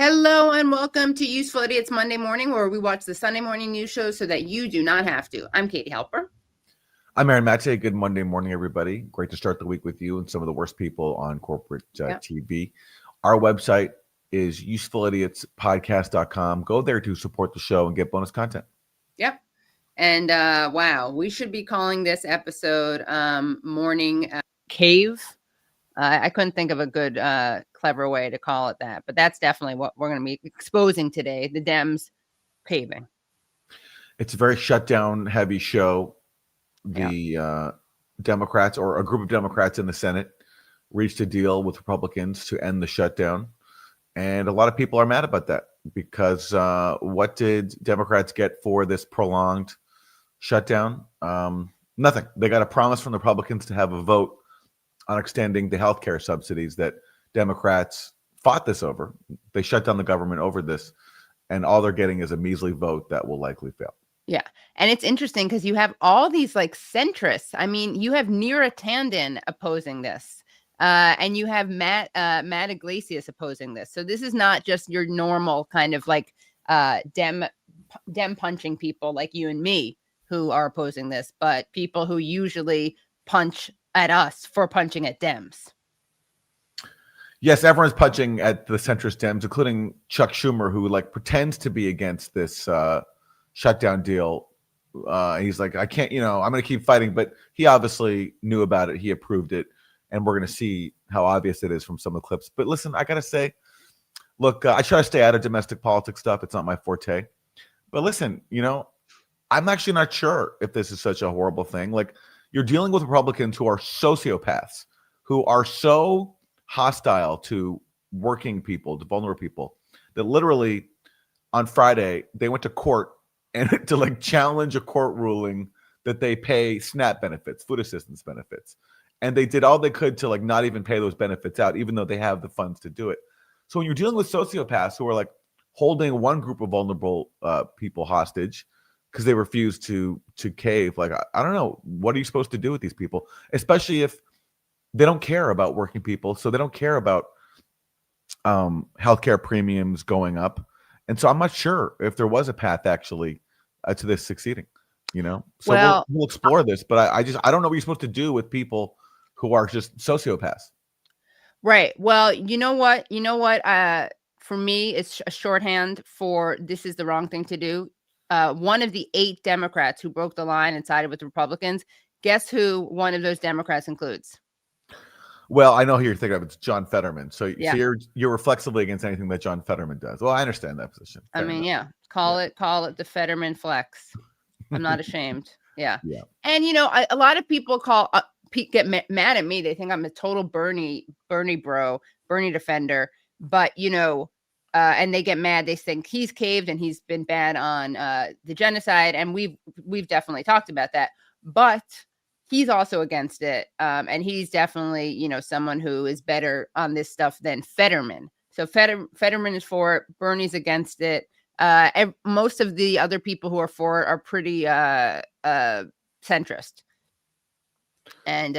Hello and welcome to Useful Idiots Monday Morning, where we watch the Sunday morning news shows so that you do not have to. I'm Katie Halper. I'm Aaron Maté. Good Monday morning, everybody. Great to start the week with you and some of the worst people on corporate TV. Our website is usefulidiotspodcast.com. Go there to support the show and get bonus content. Yep. And wow, we should be calling this episode Mourning Cave. I couldn't think of a good, clever way to call it that, but that's definitely what we're going to be exposing today, the Dems caving. It's a very shutdown heavy show. The Democrats, or a group of Democrats in the Senate, reached a deal with Republicans to end the shutdown. And a lot of people are mad about that because what did Democrats get for this prolonged shutdown? Nothing. They got a promise from the Republicans to have a vote on extending the healthcare subsidies that Democrats fought this over. They shut down the government over this, and all they're getting is a measly vote that will likely fail. Yeah. And it's interesting because you have all these like centrists. I mean, you have Neera Tanden opposing this. And you have Matt Iglesias opposing this. So this is not just your normal kind of like Dem punching people like you and me who are opposing this, but people who usually punch at us for punching at Dems. Yes, everyone's punching at the centrist Dems, including Chuck Schumer, who like pretends to be against this shutdown deal. He's like, I can't, I'm going to keep fighting, but he obviously knew about it. He approved it. And we're going to see how obvious it is from some of the clips. But listen, I got to say, look, I try to stay out of domestic politics stuff. It's not my forte. But listen, I'm actually not sure if this is such a horrible thing. Like, you're dealing with Republicans who are sociopaths, who are so hostile to working people, to vulnerable people, that literally on Friday, they went to court and to like challenge a court ruling that they pay SNAP benefits, food assistance benefits. And they did all they could to like not even pay those benefits out, even though they have the funds to do it. So when you're dealing with sociopaths who are like holding one group of vulnerable people hostage because they refuse to cave, like, I don't know, what are you supposed to do with these people? Especially if they don't care about working people. So they don't care about healthcare premiums going up. And so I'm not sure if there was a path actually to this succeeding, So we'll explore this, but I don't know what you're supposed to do with people who are just sociopaths. Right. Well, you know what? For me, it's a shorthand for this is the wrong thing to do. One of the 8 Democrats who broke the line and sided with the Republicans, guess who one of those Democrats includes? Well, I know who you're thinking of. It's John Fetterman. So you're reflexively against anything that John Fetterman does. Well, I understand that position. Fair enough. Call it the Fetterman flex. I'm not ashamed. Yeah. And a lot of people get mad at me. They think I'm a total Bernie bro, Bernie defender. But and they get mad. They think he's caved and he's been bad on the genocide, and we've definitely talked about that. But he's also against it, and he's definitely someone who is better on this stuff than Fetterman. So Fetterman is for it. Bernie's against it. And most of the other people who are for it are pretty centrist. And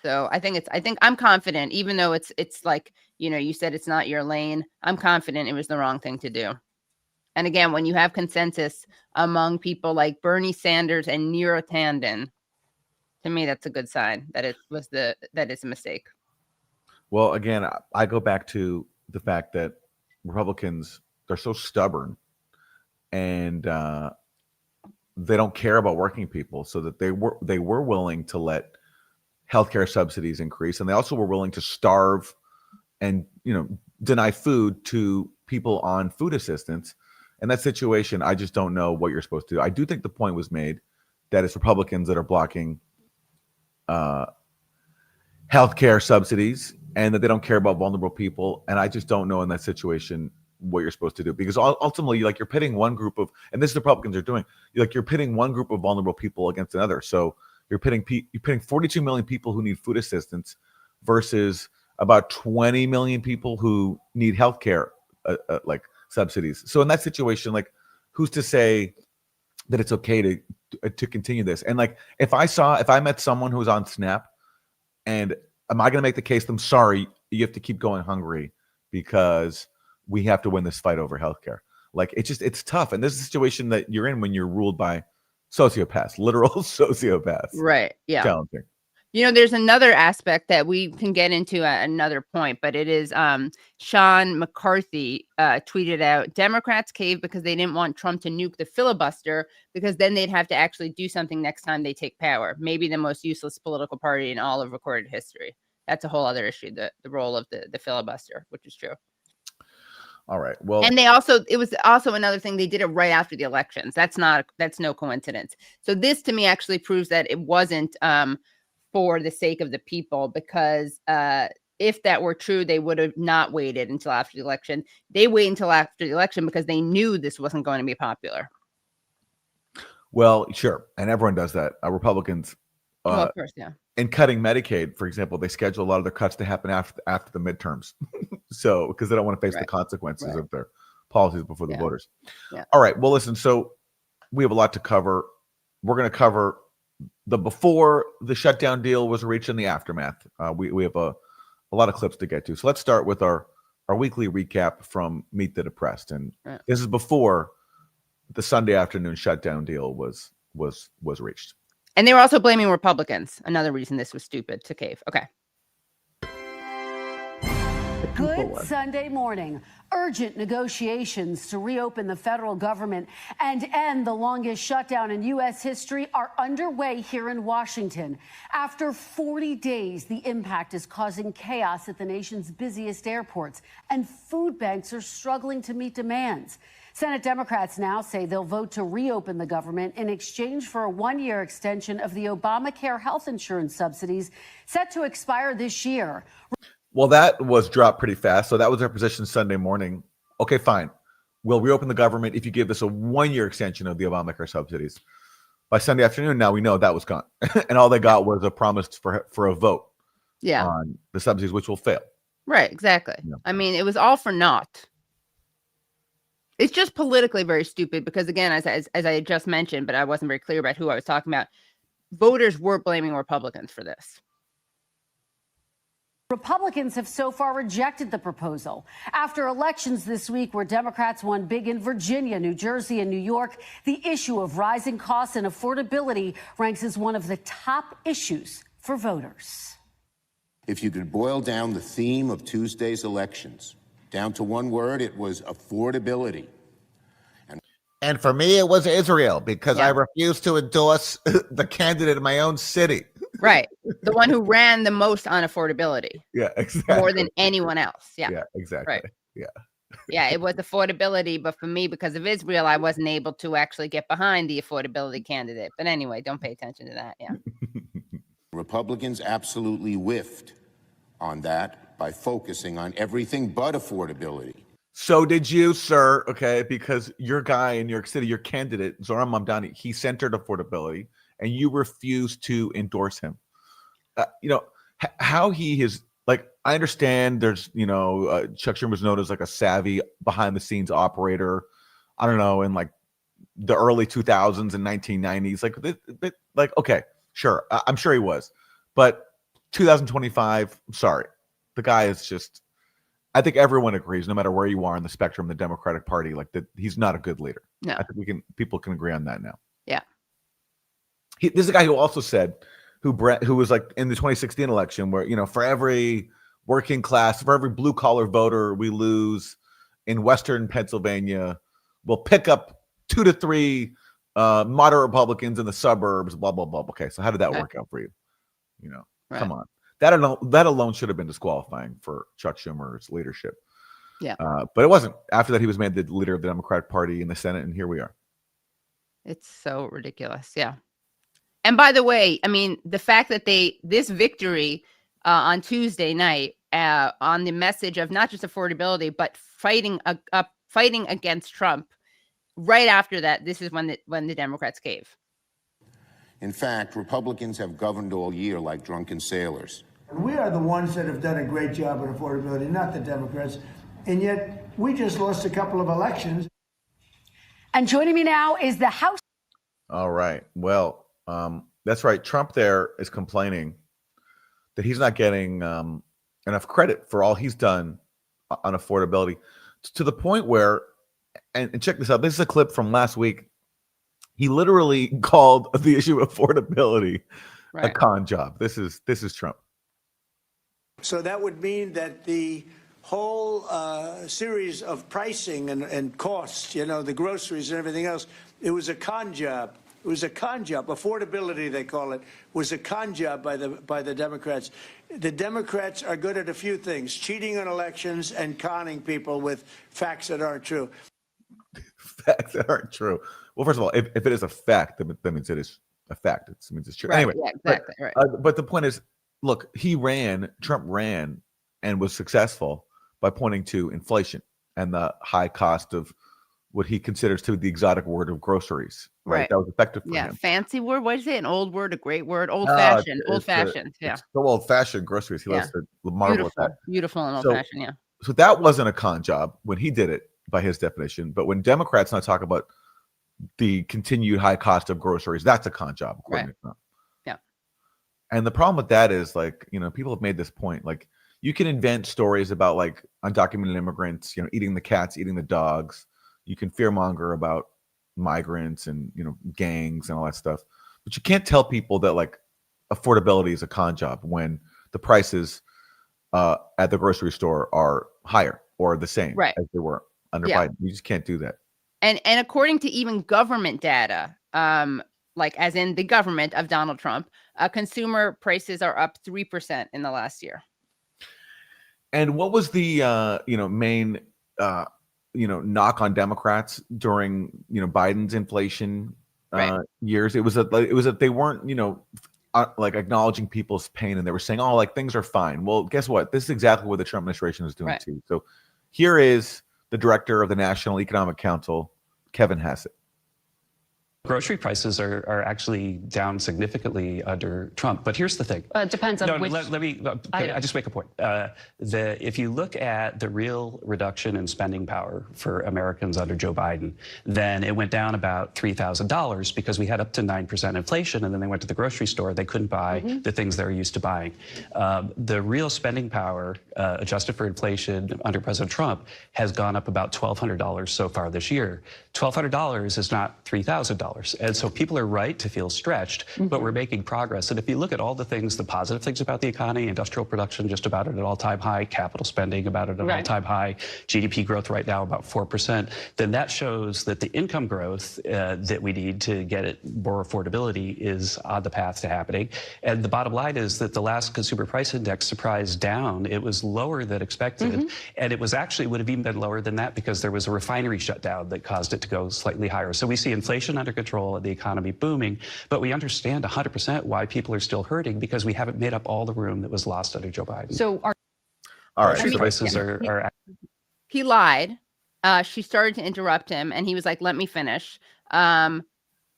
so I think I'm confident, even though it's like, you said it's not your lane. I'm confident it was the wrong thing to do. And again, when you have consensus among people like Bernie Sanders and Neera Tanden, to me, that's a good sign that it's a mistake. Well, again, I go back to the fact that Republicans, they're so stubborn and they don't care about working people, so that they were willing to let healthcare subsidies increase, and they also were willing to starve and deny food to people on food assistance. In that situation, I just don't know what you're supposed to do. I do think the point was made that it's Republicans that are blocking healthcare subsidies and that they don't care about vulnerable people. And I just don't know in that situation what you're supposed to do, because ultimately, you're pitting one group of, and this is the Republicans are doing, you're pitting one group of vulnerable people against another. So you're pitting 42 million people who need food assistance versus about 20 million people who need healthcare like subsidies. So in that situation, like, who's to say that it's okay to continue this? And like, if I met someone who's on SNAP, and am I going to make the case I'm sorry, you have to keep going hungry because we have to win this fight over healthcare. Like it's tough. And this is a situation that you're in when you're ruled by sociopaths, literal sociopaths. Right. Yeah. Challenging. There's another aspect that we can get into at another point, but it is Sean McCarthy tweeted out, Democrats caved because they didn't want Trump to nuke the filibuster, because then they'd have to actually do something next time they take power. Maybe the most useless political party in all of recorded history. That's a whole other issue, the role of the filibuster, which is true. All right. Well, and it was also another thing. They did it right after the elections. That's no coincidence. So this to me actually proves that it wasn't for the sake of the people, because if that were true, they would have not waited until after the election. They wait until after the election because they knew this wasn't going to be popular. Well, sure. And everyone does that. Republicans, of course, yeah. In cutting Medicaid, for example, they schedule a lot of their cuts to happen after the midterms. So, because they don't want to face the consequences of their policies before the voters. Yeah. All right. Well, listen, so we have a lot to cover. We're going to cover the before the shutdown deal was reached and the aftermath. We have a lot of clips to get to. So let's start with our weekly recap from Meet the Depressed. And this is before the Sunday afternoon shutdown deal was reached. And they were also blaming Republicans. Another reason this was stupid to cave. Okay. Good Sunday morning. Urgent negotiations to reopen the federal government and end the longest shutdown in U.S. history are underway here in Washington. After 40 days, the impact is causing chaos at the nation's busiest airports, and food banks are struggling to meet demands. Senate Democrats now say they'll vote to reopen the government in exchange for a one-year extension of the Obamacare health insurance subsidies set to expire this year. Well, that was dropped pretty fast. So that was their position Sunday morning. Okay, fine. We'll reopen the government if you give us a one-year extension of the Obamacare subsidies. By Sunday afternoon, now we know that was gone. And all they got was a promise for a vote on the subsidies, which will fail. Right, exactly. Yeah. I mean, it was all for naught. It's just politically very stupid because, again, as I had just mentioned, but I wasn't very clear about who I was talking about, voters were blaming Republicans for this. Republicans have so far rejected the proposal. After elections this week where Democrats won big in Virginia, New Jersey, and New York, the issue of rising costs and affordability ranks as one of the top issues for voters. If you could boil down the theme of Tuesday's elections down to one word, it was affordability. And for me, it was Israel, because I refused to endorse the candidate in my own city. Right. The one who ran the most on affordability. Yeah, exactly. More than anyone else. Yeah. Yeah, exactly. Right. Yeah. Yeah, it was affordability. But for me, because of Israel, I wasn't able to actually get behind the affordability candidate. But anyway, don't pay attention to that. Yeah. Republicans absolutely whiffed on that by focusing on everything but affordability. So did you, sir, okay, because your guy in New York City, your candidate, Zohran Mamdani, he centered affordability, and you refused to endorse him. How he is, like, I understand there's, Chuck Schumer was known as like a savvy behind-the-scenes operator, I don't know, in like the early 2000s and 1990s. Like, okay, sure, I'm sure he was. But 2025, I'm sorry, the guy is just, I think everyone agrees, no matter where you are in the spectrum, the Democratic Party, like that, he's not a good leader. No, I think people can agree on that now. Yeah, there's a guy who also said, who was like in the 2016 election, where for every working class, for every blue collar voter we lose in Western Pennsylvania, we'll pick up 2 to 3 moderate Republicans in the suburbs. Blah blah blah. Okay, so how did that work out for you? Come on. That alone should have been disqualifying for Chuck Schumer's leadership. Yeah. But it wasn't. After that, he was made the leader of the Democratic Party in the Senate, and here we are. It's so ridiculous. Yeah. And by the way, I mean, the fact that this victory on Tuesday night on the message of not just affordability, but fighting against Trump, right after that, this is when the Democrats cave. In fact, Republicans have governed all year like drunken sailors. We are the ones that have done a great job with affordability, not the Democrats. And yet we just lost a couple of elections. And joining me now is the House. All right. Well, that's right. Trump there is complaining that he's not getting enough credit for all he's done on affordability. to the point where, and check this out. This is a clip from last week. He literally called the issue of affordability a con job. This is Trump. So that would mean that the whole series of pricing and costs, the groceries and everything else, it was a con job. It was a con job. Affordability, they call it, was a con job by the Democrats. The Democrats are good at a few things: cheating on elections and conning people with facts that aren't true. Facts that aren't true. Well, first of all, if it is a fact, that means it is a fact. It means it's true. Right, anyway, yeah, exactly. Right. But the point is, look, Trump ran and was successful by pointing to inflation and the high cost of what he considers to be the exotic word of groceries. Right. That was effective for him. Fancy word. What is it? An old word, a great word, old-fashioned. Old-fashioned. Yeah. It's so old-fashioned groceries. He loves to marvel at that. Beautiful and old-fashioned, yeah. So that wasn't a con job when he did it by his definition. But when Democrats now talk about the continued high cost of groceries, that's a con job, according to Trump. Yeah. And the problem with that is, people have made this point. You can invent stories about undocumented immigrants, eating the cats, eating the dogs. You can fearmonger about migrants and gangs and all that stuff, but you can't tell people that affordability is a con job when the prices at the grocery store are higher or the same as they were under Biden. You just can't do that. And according to even government data, as in the government of Donald Trump, consumer prices are up 3% in the last year. And what was the main knock on Democrats during Biden's inflation years? It was that they weren't acknowledging people's pain, and they were saying, oh, things are fine. Well, guess what? This is exactly what the Trump administration is doing too. So here is the director of the National Economic Council, Kevin Hassett. Grocery prices are actually down significantly under Trump. But here's the thing. It depends on which... Let me I just make a point. If you look at the real reduction in spending power for Americans under Joe Biden, then it went down about $3,000 because we had up to 9% inflation, and then they went to the grocery store. They couldn't buy the things they were used to buying. The real spending power, adjusted for inflation under President Trump, has gone up about $1,200 so far this year. $1,200 is not $3,000. And so people are right to feel stretched, but we're making progress. And if you look at all the positive things about the economy, industrial production just about at an all-time high, capital spending about at an all-time high, GDP growth right now about 4%, then that shows that the income growth that we need to get it more affordability is on the path to happening. And the bottom line is that the last consumer price index surprised down. It was lower than expected. And it was actually would have even been lower than that because there was a refinery shutdown that caused it to go slightly higher. So we see inflation under control, the economy booming, but we understand 100% why people are still hurting because we haven't made up all the room that was lost under Joe Biden. So all right, prices are he lied. She started to interrupt him, and he was like, "Let me finish."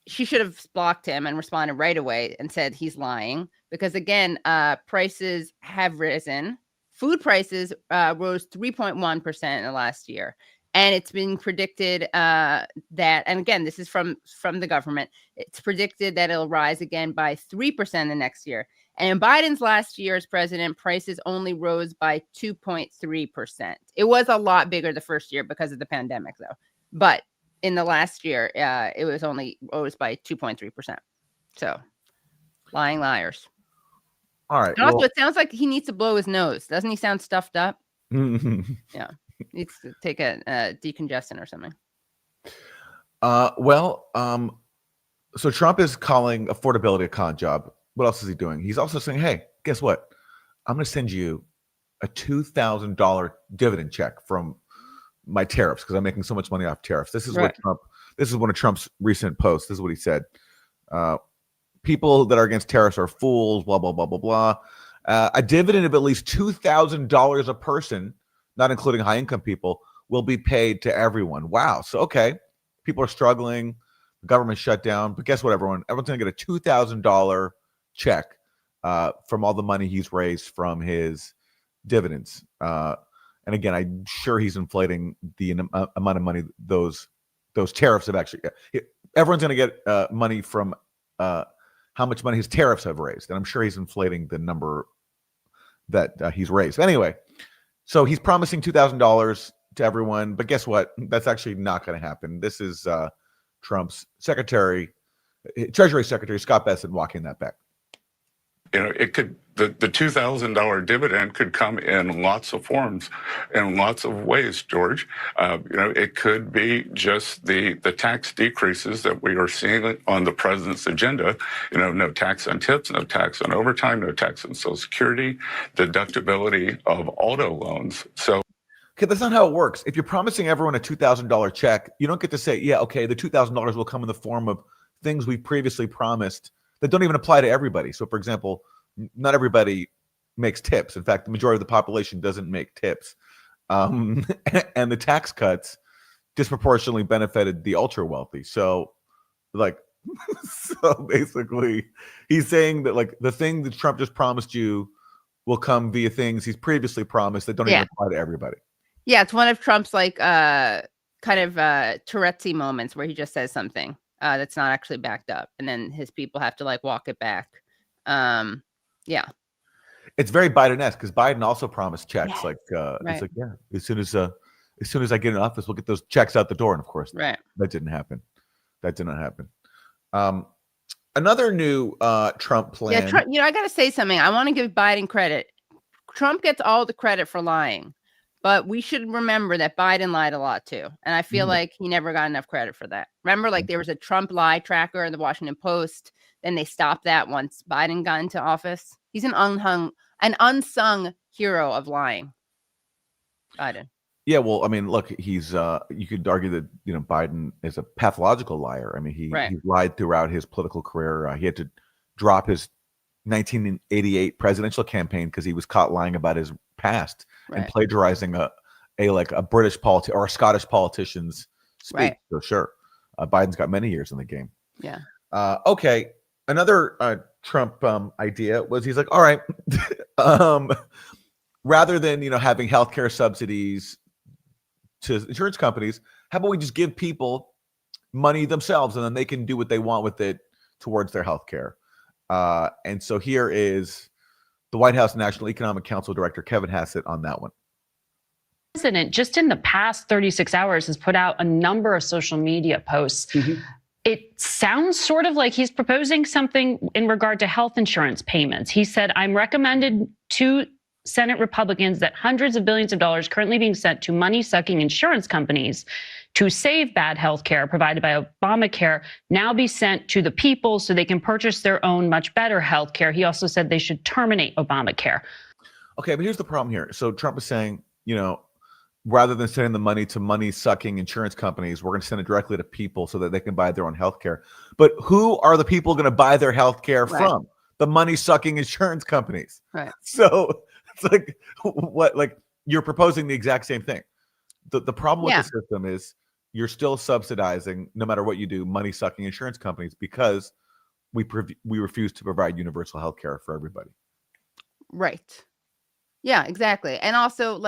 She should have blocked him and responded right away and said he's lying because again, prices have risen. Food prices rose 3.1% in the last year. And it's been predicted that, and again, this is from the government, it's predicted that it'll rise again by 3% the next year. And in Biden's last year as president, prices only rose by 2.3%. It was a lot bigger the first year because of the pandemic, though. But in the last year, it was only rose by 2.3%. So, lying liars. All right. And also, it sounds like he needs to blow his nose. Doesn't he sound stuffed up? Yeah. Needs to take a decongestant or something. So Trump is calling affordability a con job. What else is he doing? He's also saying, hey, guess what? I'm going to send you a $2,000 dividend check from my tariffs because I'm making so much money off tariffs. This is this is one of Trump's recent posts. This is what he said. People that are against tariffs are fools, blah, blah, blah, blah, blah. A dividend of at least $2,000 a person, not including high-income people, will be paid to everyone. Wow. So, okay, people are struggling. The government shut down. But guess what, everyone's going to get a $2,000 check from all the money he's raised from his dividends. And again, I'm sure he's inflating the amount of money those tariffs have actually. Everyone's going to get money from how much money his tariffs have raised. And I'm sure he's inflating the number that he's raised. Anyway. So he's promising $2,000 to everyone. But guess what? That's actually not going to happen. This is Trump's Treasury Secretary Scott Bessent walking that back. It could the $2,000 dividend could come in lots of forms, in lots of ways, George. It could be just the tax decreases that we are seeing on the president's agenda. No tax on tips, no tax on overtime, no tax on Social Security, deductibility of auto loans. So. Okay, that's not how it works. If you're promising everyone a $2,000 check, you don't get to say, yeah, okay, the $2,000 will come in the form of things we previously promised that don't even apply to everybody. So, for example, not everybody makes tips. In fact, the majority of the population doesn't make tips. And the tax cuts disproportionately benefited the ultra wealthy. So, so basically, he's saying that the thing that Trump just promised you will come via things he's previously promised that don't even apply to everybody. Yeah, it's one of Trump's kind of Tourette's moments where he just says something that's not actually backed up, and then his people have to walk it back. Yeah, it's very Biden-esque because Biden also promised checks. Yes. It's like, yeah, as soon as I get in office, we'll get those checks out the door. And of course, that didn't happen. That did not happen. Another new Trump plan. Yeah, Trump, I got to say something. I want to give Biden credit. Trump gets all the credit for lying. But we should remember that Biden lied a lot too. And I feel like he never got enough credit for that. Remember, there was a Trump lie tracker in the Washington Post. Then they stopped that once Biden got into office. He's an unsung hero of lying. Biden. Yeah, well, I mean, look, he's you could argue that, Biden is a pathological liar. I mean, he lied throughout his political career. He had to drop his 1988 presidential campaign because he was caught lying about his past and plagiarizing a British or a Scottish politician's speech. So sure, Biden's got many years in the game. Yeah. Okay. Another Trump idea was he's like, all right, rather than having healthcare subsidies to insurance companies, how about we just give people money themselves and then they can do what they want with it towards their healthcare. And so here is the White House National Economic Council Director Kevin Hassett on that one. The president, just in the past 36 hours, has put out a number of social media posts. Mm-hmm. It sounds sort of like he's proposing something in regard to health insurance payments. He said, I'm recommended to Senate Republicans that hundreds of billions of dollars currently being sent to money-sucking insurance companies to save bad health care provided by Obamacare now be sent to the people so they can purchase their own much better health care. He also said they should terminate Obamacare. Okay, but here's the problem here. So Trump is saying, rather than sending the money to money-sucking insurance companies, we're going to send it directly to people so that they can buy their own health care. But who are the people going to buy their health care from? The money-sucking insurance companies. Right. So it's you're proposing the exact same thing. The problem with the system is you're still subsidizing, no matter what you do, money-sucking insurance companies because we refuse to provide universal health care for everybody. Right. Yeah, exactly. And also,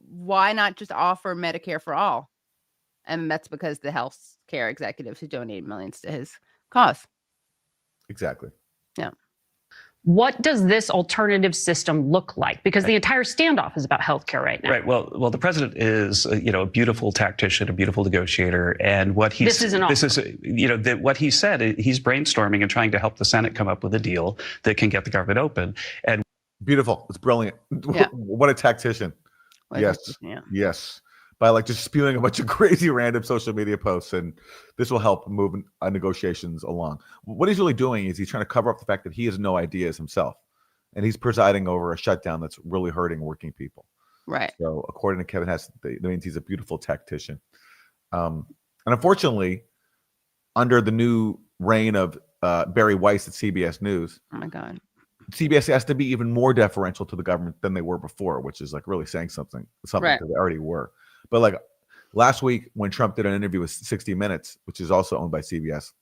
why not just offer Medicare for all? And that's because the health care executives who donated millions to his cause. Exactly. Yeah. What does this alternative system look like? Because the entire standoff is about healthcare right now. Right. Well, the president is, a beautiful tactician, a beautiful negotiator, and what he said, he's brainstorming and trying to help the Senate come up with a deal that can get the government open. And beautiful, it's brilliant. Yeah. What a tactician. Yes. By just spewing a bunch of crazy random social media posts, and this will help move negotiations along. What he's really doing is he's trying to cover up the fact that he has no ideas himself, and he's presiding over a shutdown that's really hurting working people. Right. So according to Kevin Hassett, that means he's a beautiful tactician. And unfortunately, under the new reign of Barry Weiss at CBS News, oh my God, CBS has to be even more deferential to the government than they were before, which is really saying something right. That they already were. But last week when Trump did an interview with 60 Minutes, which is also owned by CBS,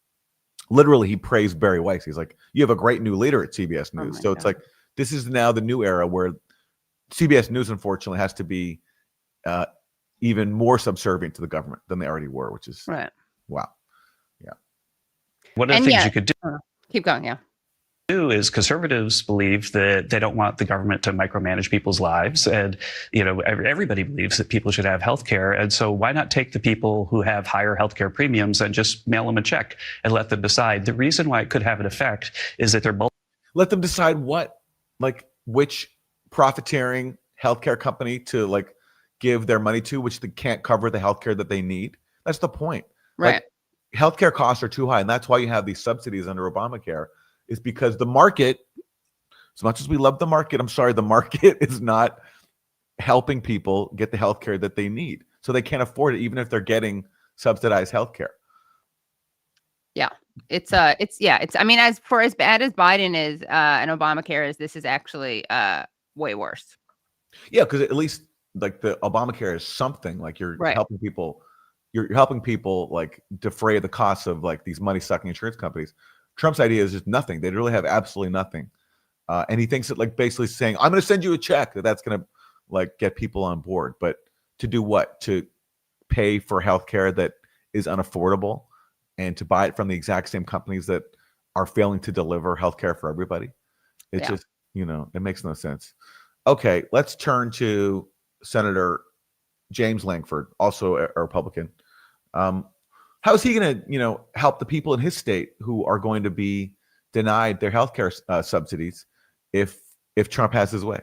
literally he praised Barry Weiss. He's like, you have a great new leader at CBS News. So it's this is now the new era where CBS News, unfortunately, has to be even more subservient to the government than they already were, which is wow. Yeah. One of the things you could do. Keep going. Yeah. is conservatives believe that they don't want the government to micromanage people's lives. And, everybody believes that people should have health care. And so why not take the people who have higher health care premiums and just mail them a check and let them decide? The reason why it could have an effect is that they're both. Let them decide what, like which profiteering healthcare company to like give their money to, which they can't cover the healthcare that they need. That's the point. Right. Like, healthcare costs are too high. And that's why you have these subsidies under Obamacare, is because the market, as much as we love the market, I'm sorry, the market is not helping people get the healthcare that they need. So they can't afford it, even if they're getting subsidized healthcare. Yeah. I mean, as bad as Biden is and Obamacare is, this is actually way worse. Yeah, because at least like the Obamacare is something, like you're right. helping people. You're helping people like defray the costs of like these money sucking insurance companies. Trump's idea is just nothing. They really have absolutely nothing. And he thinks that like basically saying, I'm going to send you a check, that's going to like get people on board. But to do what? To pay for healthcare that is unaffordable and to buy it from the exact same companies that are failing to deliver healthcare for everybody. It's just, it makes no sense. Okay, let's turn to Senator James Lankford, also a Republican. How is he going to, help the people in his state who are going to be denied their healthcare subsidies if Trump has his way?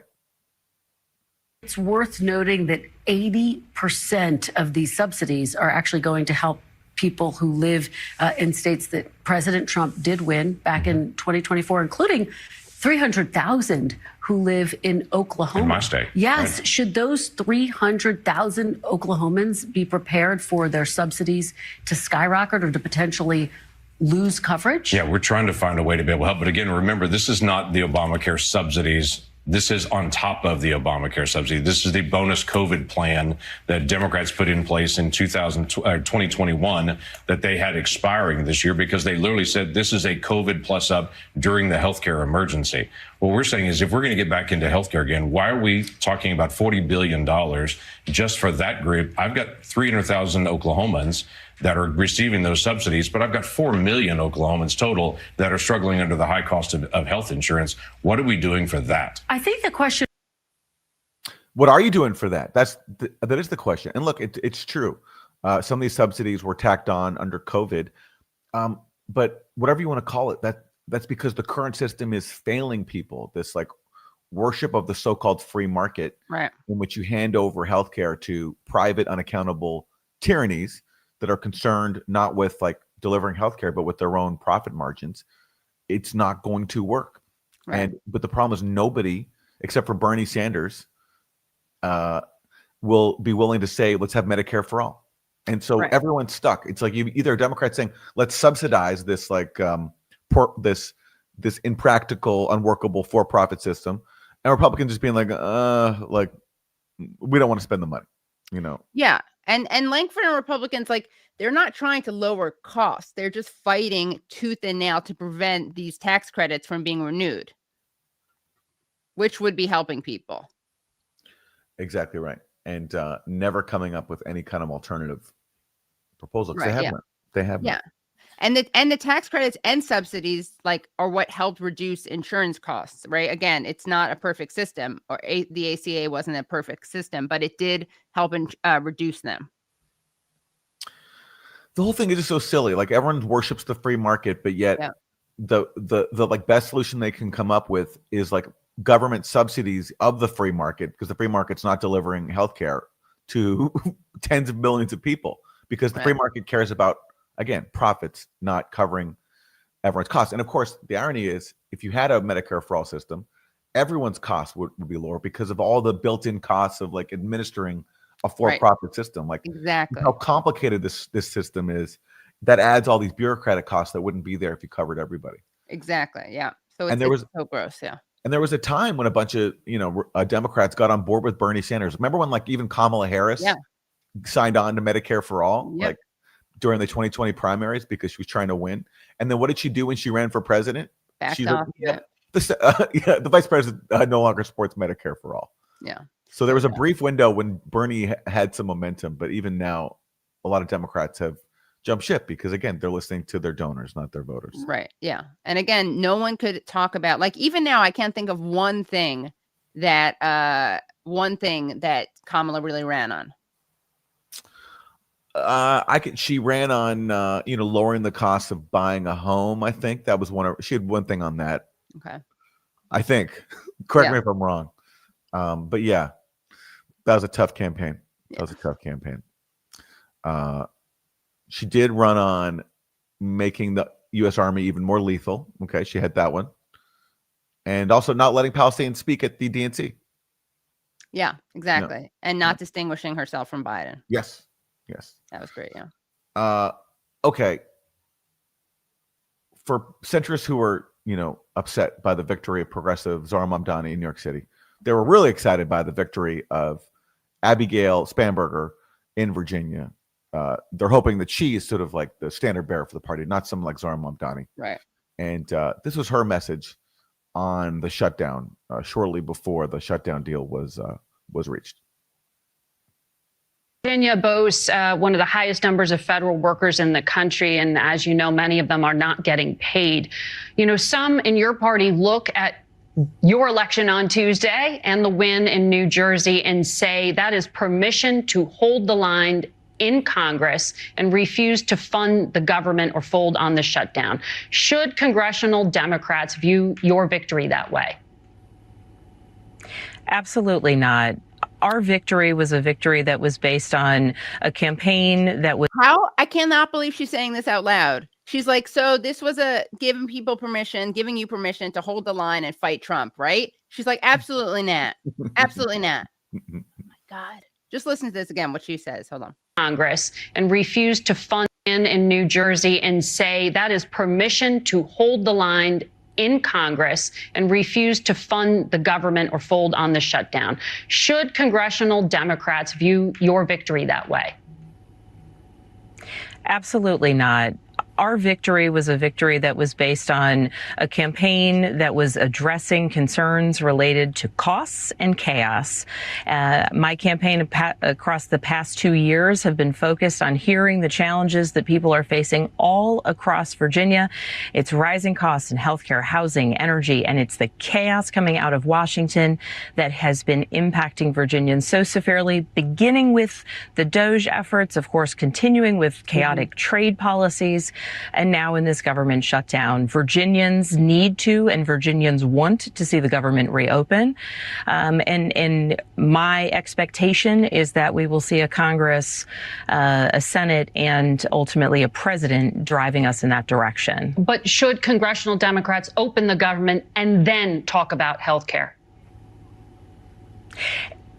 It's worth noting that 80% of these subsidies are actually going to help people who live in states that President Trump did win back in 2024, including 300,000 who live in Oklahoma. In my state. Yes. Right. Should those 300,000 Oklahomans be prepared for their subsidies to skyrocket or to potentially lose coverage? Yeah, we're trying to find a way to be able to help. But again, remember, this is not the Obamacare subsidies. This is on top of the Obamacare subsidy. This is the bonus COVID plan that Democrats put in place in 2021 that they had expiring this year because they literally said this is a COVID plus up during the healthcare emergency. What we're saying is if we're going to get back into healthcare again, why are we talking about $40 billion just for that group? I've got 300,000 Oklahomans that are receiving those subsidies, but I've got 4 million Oklahomans total that are struggling under the high cost of health insurance. What are we doing for that? I think the question. What are you doing for that? That is the question. And look, it's true. Some of these subsidies were tacked on under COVID, but whatever you want to call it, that's because the current system is failing people. This like worship of the so-called free market, right, in which you hand over healthcare to private, unaccountable tyrannies that are concerned not with like delivering healthcare, but with their own profit margins. It's not going to work. Right. But the problem is nobody, except for Bernie Sanders, will be willing to say, let's have Medicare for all. And so everyone's stuck. It's like you either a Democrat saying, let's subsidize this like this impractical, unworkable for-profit system, and Republicans just being like we don't want to spend the money, Yeah. And Lankford and Republicans, like, they're not trying to lower costs. They're just fighting tooth and nail to prevent these tax credits from being renewed, which would be helping people. Exactly right. And never coming up with any kind of alternative proposal. Right, they have none. They have none. And the tax credits and subsidies like are what helped reduce insurance costs, right? Again, it's not a perfect system, or the ACA wasn't a perfect system, but it did help reduce them. The whole thing is just so silly. Like everyone worships the free market, but yet the like best solution they can come up with is like government subsidies of the free market, because the free market's not delivering healthcare to tens of millions of people, because the free market cares about, again, profits, not covering everyone's costs. And of course, the irony is if you had a Medicare for all system, everyone's costs would be lower because of all the built-in costs of like administering a for-profit system. Like exactly how complicated this system is, that adds all these bureaucratic costs that wouldn't be there if you covered everybody. Exactly. Yeah. So it's, so gross. Yeah. And there was a time when a bunch of, Democrats got on board with Bernie Sanders. Remember when like even Kamala Harris signed on to Medicare for all? Yep. Like during the 2020 primaries because she was trying to win. And then what did she do when she ran for president? Backed off. The vice president no longer supports Medicare for all. Yeah. So there was a brief window when Bernie had some momentum, but even now, a lot of Democrats have jump ship because, again, they're listening to their donors, not their voters. Right. Yeah. And again, no one could talk about, like, even now, I can't think of one thing that Kamala really ran on. She ran on, lowering the cost of buying a home. I think that was she had one thing on that. Okay. I think, correct me if I'm wrong. But yeah, that was a tough campaign. She did run on making the U.S. Army even more lethal. Okay. She had that one. And also not letting Palestinians speak at the DNC. Yeah, exactly. Yeah. And not distinguishing herself from Biden. Yes. That was great. Yeah. Okay. For centrists who are, upset by the victory of progressive Zara Mamdani in New York City, they were really excited by the victory of Abigail Spanberger in Virginia. They're hoping that she is sort of like the standard bearer for the party, not someone like Zara Mamdani. Right. And this was her message on the shutdown shortly before the shutdown deal was reached. Virginia boasts one of the highest numbers of federal workers in the country. And as you know, many of them are not getting paid. Some in your party look at your election on Tuesday and the win in New Jersey and say that is permission to hold the line in Congress and refuse to fund the government or fold on the shutdown. Should congressional Democrats view your victory that way? Absolutely not. Our victory was a victory that was based on a campaign that was... How? I cannot believe she's saying this out loud. She's like, so this was giving you permission to hold the line and fight Trump, right? She's like, absolutely not. Absolutely not. Oh my God. Just listen to this again, what she says. Hold on. Congress and refuse to fund in New Jersey and say that is permission to hold the line in Congress and refuse to fund the government or fold on the shutdown. Should congressional Democrats view your victory that way? Absolutely not. Our victory was a victory that was based on a campaign that was addressing concerns related to costs and chaos. My campaign across the past 2 years have been focused on hearing the challenges that people are facing all across Virginia. It's rising costs in healthcare, housing, energy, and it's the chaos coming out of Washington that has been impacting Virginians so severely, beginning with the DOGE efforts, of course, continuing with chaotic trade policies. And now in this government shutdown, Virginians need to and Virginians want to see the government reopen. And my expectation is that we will see a Congress, a Senate, and ultimately a president driving us in that direction. But should congressional Democrats open the government and then talk about health care?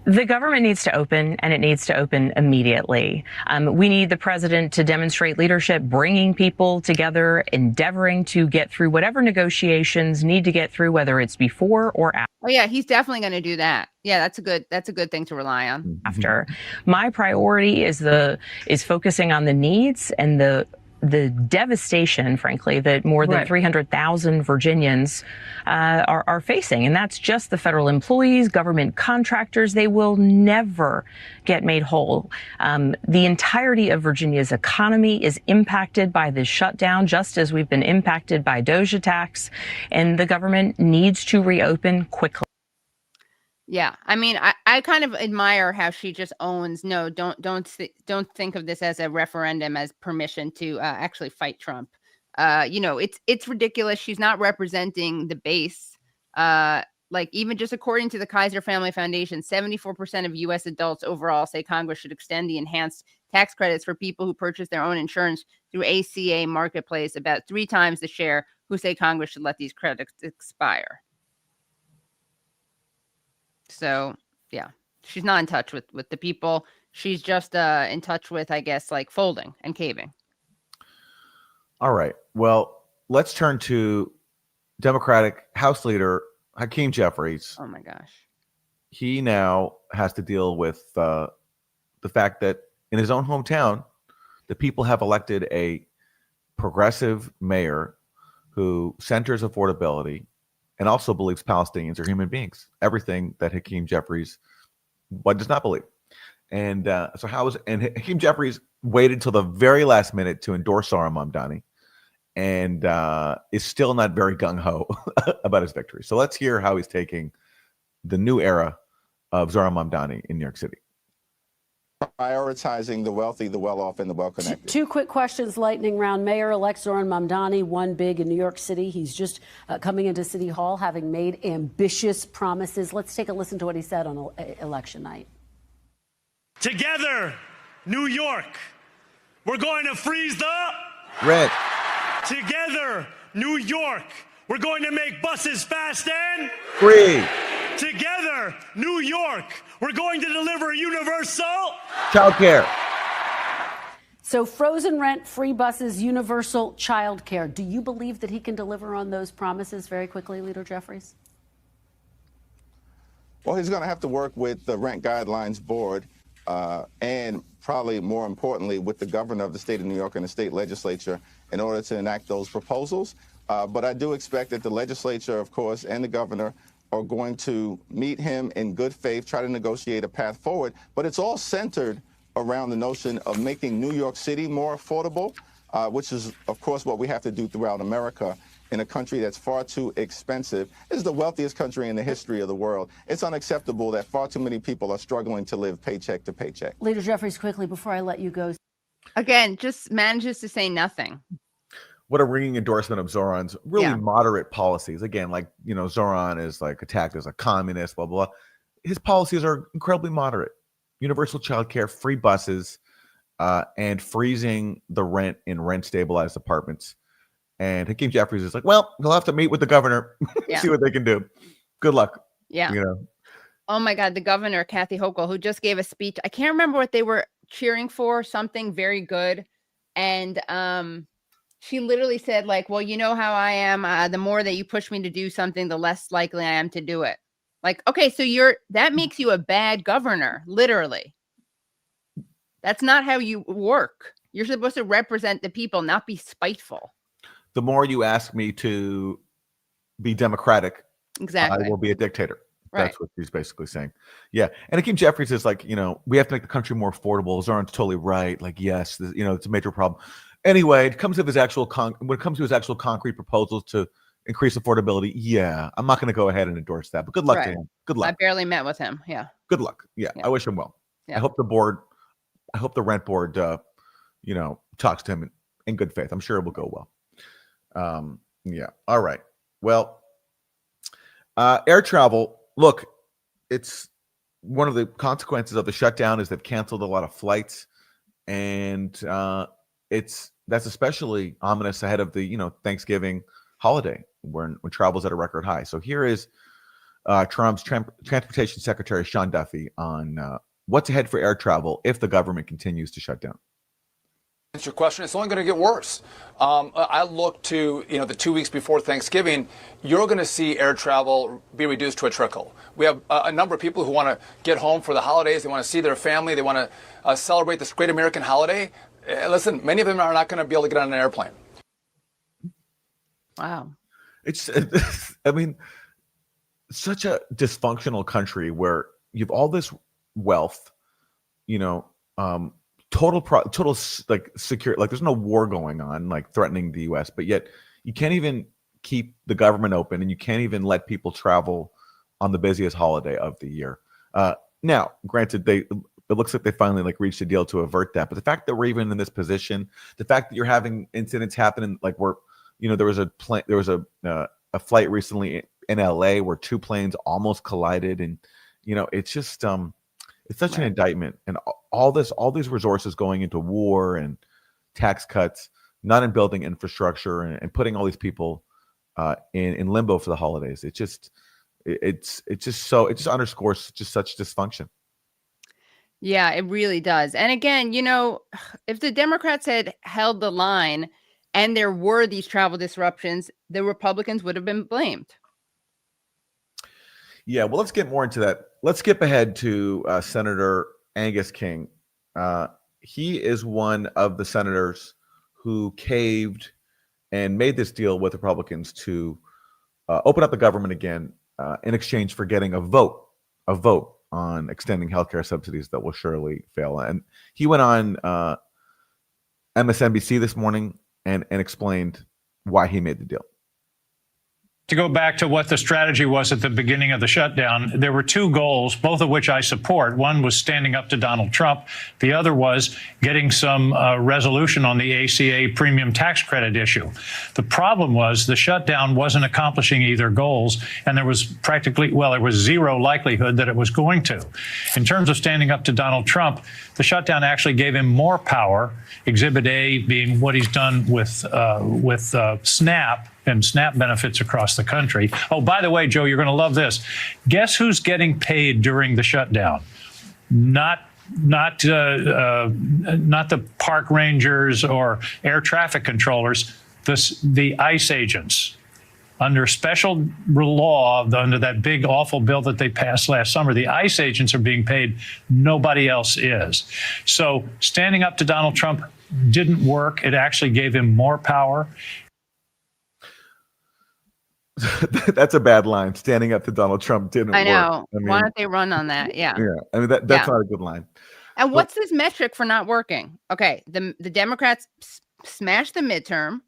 The government needs to open, and it needs to open immediately. We need the president to demonstrate leadership, bringing people together, endeavoring to get through whatever negotiations need to get through, whether it's before or after. Oh yeah, he's definitely going to do that. Yeah, that's a good thing to rely on. After. My priority is focusing on the needs and the devastation, frankly, that more than 300,000 Virginians are facing. And that's just the federal employees, government contractors. They will never get made whole. The entirety of Virginia's economy is impacted by this shutdown, just as we've been impacted by DOGE attacks. And the government needs to reopen quickly. Yeah, I mean, I kind of admire how she just owns. No, don't think of this as a referendum, as permission to actually fight Trump. It's ridiculous. She's not representing the base. Like, even just according to the Kaiser Family Foundation, 74% of U.S. adults overall say Congress should extend the enhanced tax credits for people who purchase their own insurance through ACA Marketplace. About 3 times the share who say Congress should let these credits expire. So, yeah, she's not in touch with the people. She's just in touch with, I guess, like folding and caving. All right. Well, let's turn to Democratic House Leader Hakeem Jeffries. Oh, my gosh. He now has to deal with the fact that in his own hometown, the people have elected a progressive mayor who centers affordability and also believes Palestinians are human beings. Everything that Hakeem Jeffries does not believe. And so Hakeem Jeffries waited till the very last minute to endorse Zohran Mamdani, and is still not very gung-ho about his victory. So let's hear how he's taking the new era of Zohran Mamdani in New York City. Prioritizing the wealthy, the well-off, and the well-connected. Two quick questions, lightning round. Mayor-elect Zohran Mamdani won big in New York City. He's just coming into City Hall, having made ambitious promises. Let's take a listen to what he said on election night. Together, New York, we're going to freeze the rent. Together, New York, we're going to make buses fast and free. Together, New York, we're going to deliver universal childcare. So frozen rent, free buses, universal childcare. Do you believe that he can deliver on those promises very quickly, Leader Jeffries? Well, he's going to have to work with the Rent Guidelines Board and probably more importantly with the governor of the state of New York and the state legislature in order to enact those proposals. But I do expect that the legislature, of course, and the governor are going to meet him in good faith, try to negotiate a path forward. But it's all centered around the notion of making New York City more affordable, which is, of course, what we have to do throughout America in a country that's far too expensive. This is the wealthiest country in the history of the world. It's unacceptable that far too many people are struggling to live paycheck to paycheck. Leader Jeffries, quickly, before I let you go. Again, just manages to say nothing. What a ringing endorsement of Zohran's really moderate policies. Again, like, Zohran is like attacked as a communist, blah, blah, blah. His policies are incredibly moderate. Universal childcare, free buses, and freezing the rent in rent-stabilized apartments. And Hakeem Jeffries is like, well, he'll have to meet with the governor, see what they can do. Good luck. Yeah. Oh, my God. The governor, Kathy Hochul, who just gave a speech. I can't remember what they were cheering for, something very good. And she literally said, like, well, you know how I am. The more that you push me to do something, the less likely I am to do it. Like, okay, so that makes you a bad governor, literally. That's not how you work. You're supposed to represent the people, not be spiteful. The more you ask me to be democratic, exactly, I will be a dictator. Right. That's what he's basically saying. Yeah. And Hakeem Jeffries is like, we have to make the country more affordable. Zohran's totally right. Like, yes, it's a major problem. Anyway, when it comes to his actual concrete proposals to increase affordability, I'm not going to go ahead and endorse that. But good luck to him. Good luck. I barely met with him. Yeah. Good luck. Yeah. I wish him well. Yeah. I hope the rent board, talks to him in good faith. I'm sure it will go well. All right. Well, air travel. Look, it's one of the consequences of the shutdown is they've canceled a lot of flights, and that's especially ominous ahead of the Thanksgiving holiday when travel's at a record high. So here is Trump's transportation secretary Sean Duffy on what's ahead for air travel if the government continues to shut down. That's your question. It's only going to get worse. I look to the 2 weeks before Thanksgiving. You're going to see air travel be reduced to a trickle. We have a number of people who want to get home for the holidays. They want to see their family. They want to celebrate this great American holiday. Listen, many of them are not going to be able to get on an airplane. Wow. It's, I mean, such a dysfunctional country where you've all this wealth, total like secure, like there's no war going on, like threatening the US, but yet you can't even keep the government open and you can't even let people travel on the busiest holiday of the year. Now, granted, it looks like they finally reached a deal to avert that, but the fact that we're even in this position, the fact that you're having incidents happening, like there was a flight recently in LA where two planes almost collided, and it's just it's such an indictment, and all these resources going into war and tax cuts, not in building infrastructure and putting all these people in limbo for the holidays. It just underscores just such dysfunction. Yeah, it really does. And again, if the Democrats had held the line and there were these travel disruptions, the Republicans would have been blamed. Yeah, well, let's get more into that. Let's skip ahead to Senator Angus King. He is one of the senators who caved and made this deal with Republicans to open up the government again in exchange for getting a vote on extending healthcare subsidies that will surely fail. And he went on MSNBC this morning and explained why he made the deal. To go back to what the strategy was at the beginning of the shutdown, there were two goals, both of which I support. One was standing up to Donald Trump. The other was getting some resolution on the ACA premium tax credit issue. The problem was the shutdown wasn't accomplishing either goals, and there was there was zero likelihood that it was going to. In terms of standing up to Donald Trump, the shutdown actually gave him more power, Exhibit A being what he's done with SNAP and SNAP benefits across the country. Oh, by the way, Joe, you're going to love this. Guess who's getting paid during the shutdown? Not the park rangers or air traffic controllers, the ICE agents. Under special law, under that big, awful bill that they passed last summer, the ICE agents are being paid. Nobody else is. So standing up to Donald Trump didn't work. It actually gave him more power. That's a bad line. Standing up to Donald Trump didn't work. I know. I mean, why don't they run on that? Yeah. Yeah. I mean, that's not a good line. And what's this metric for not working? Okay. The Democrats smashed the midterm.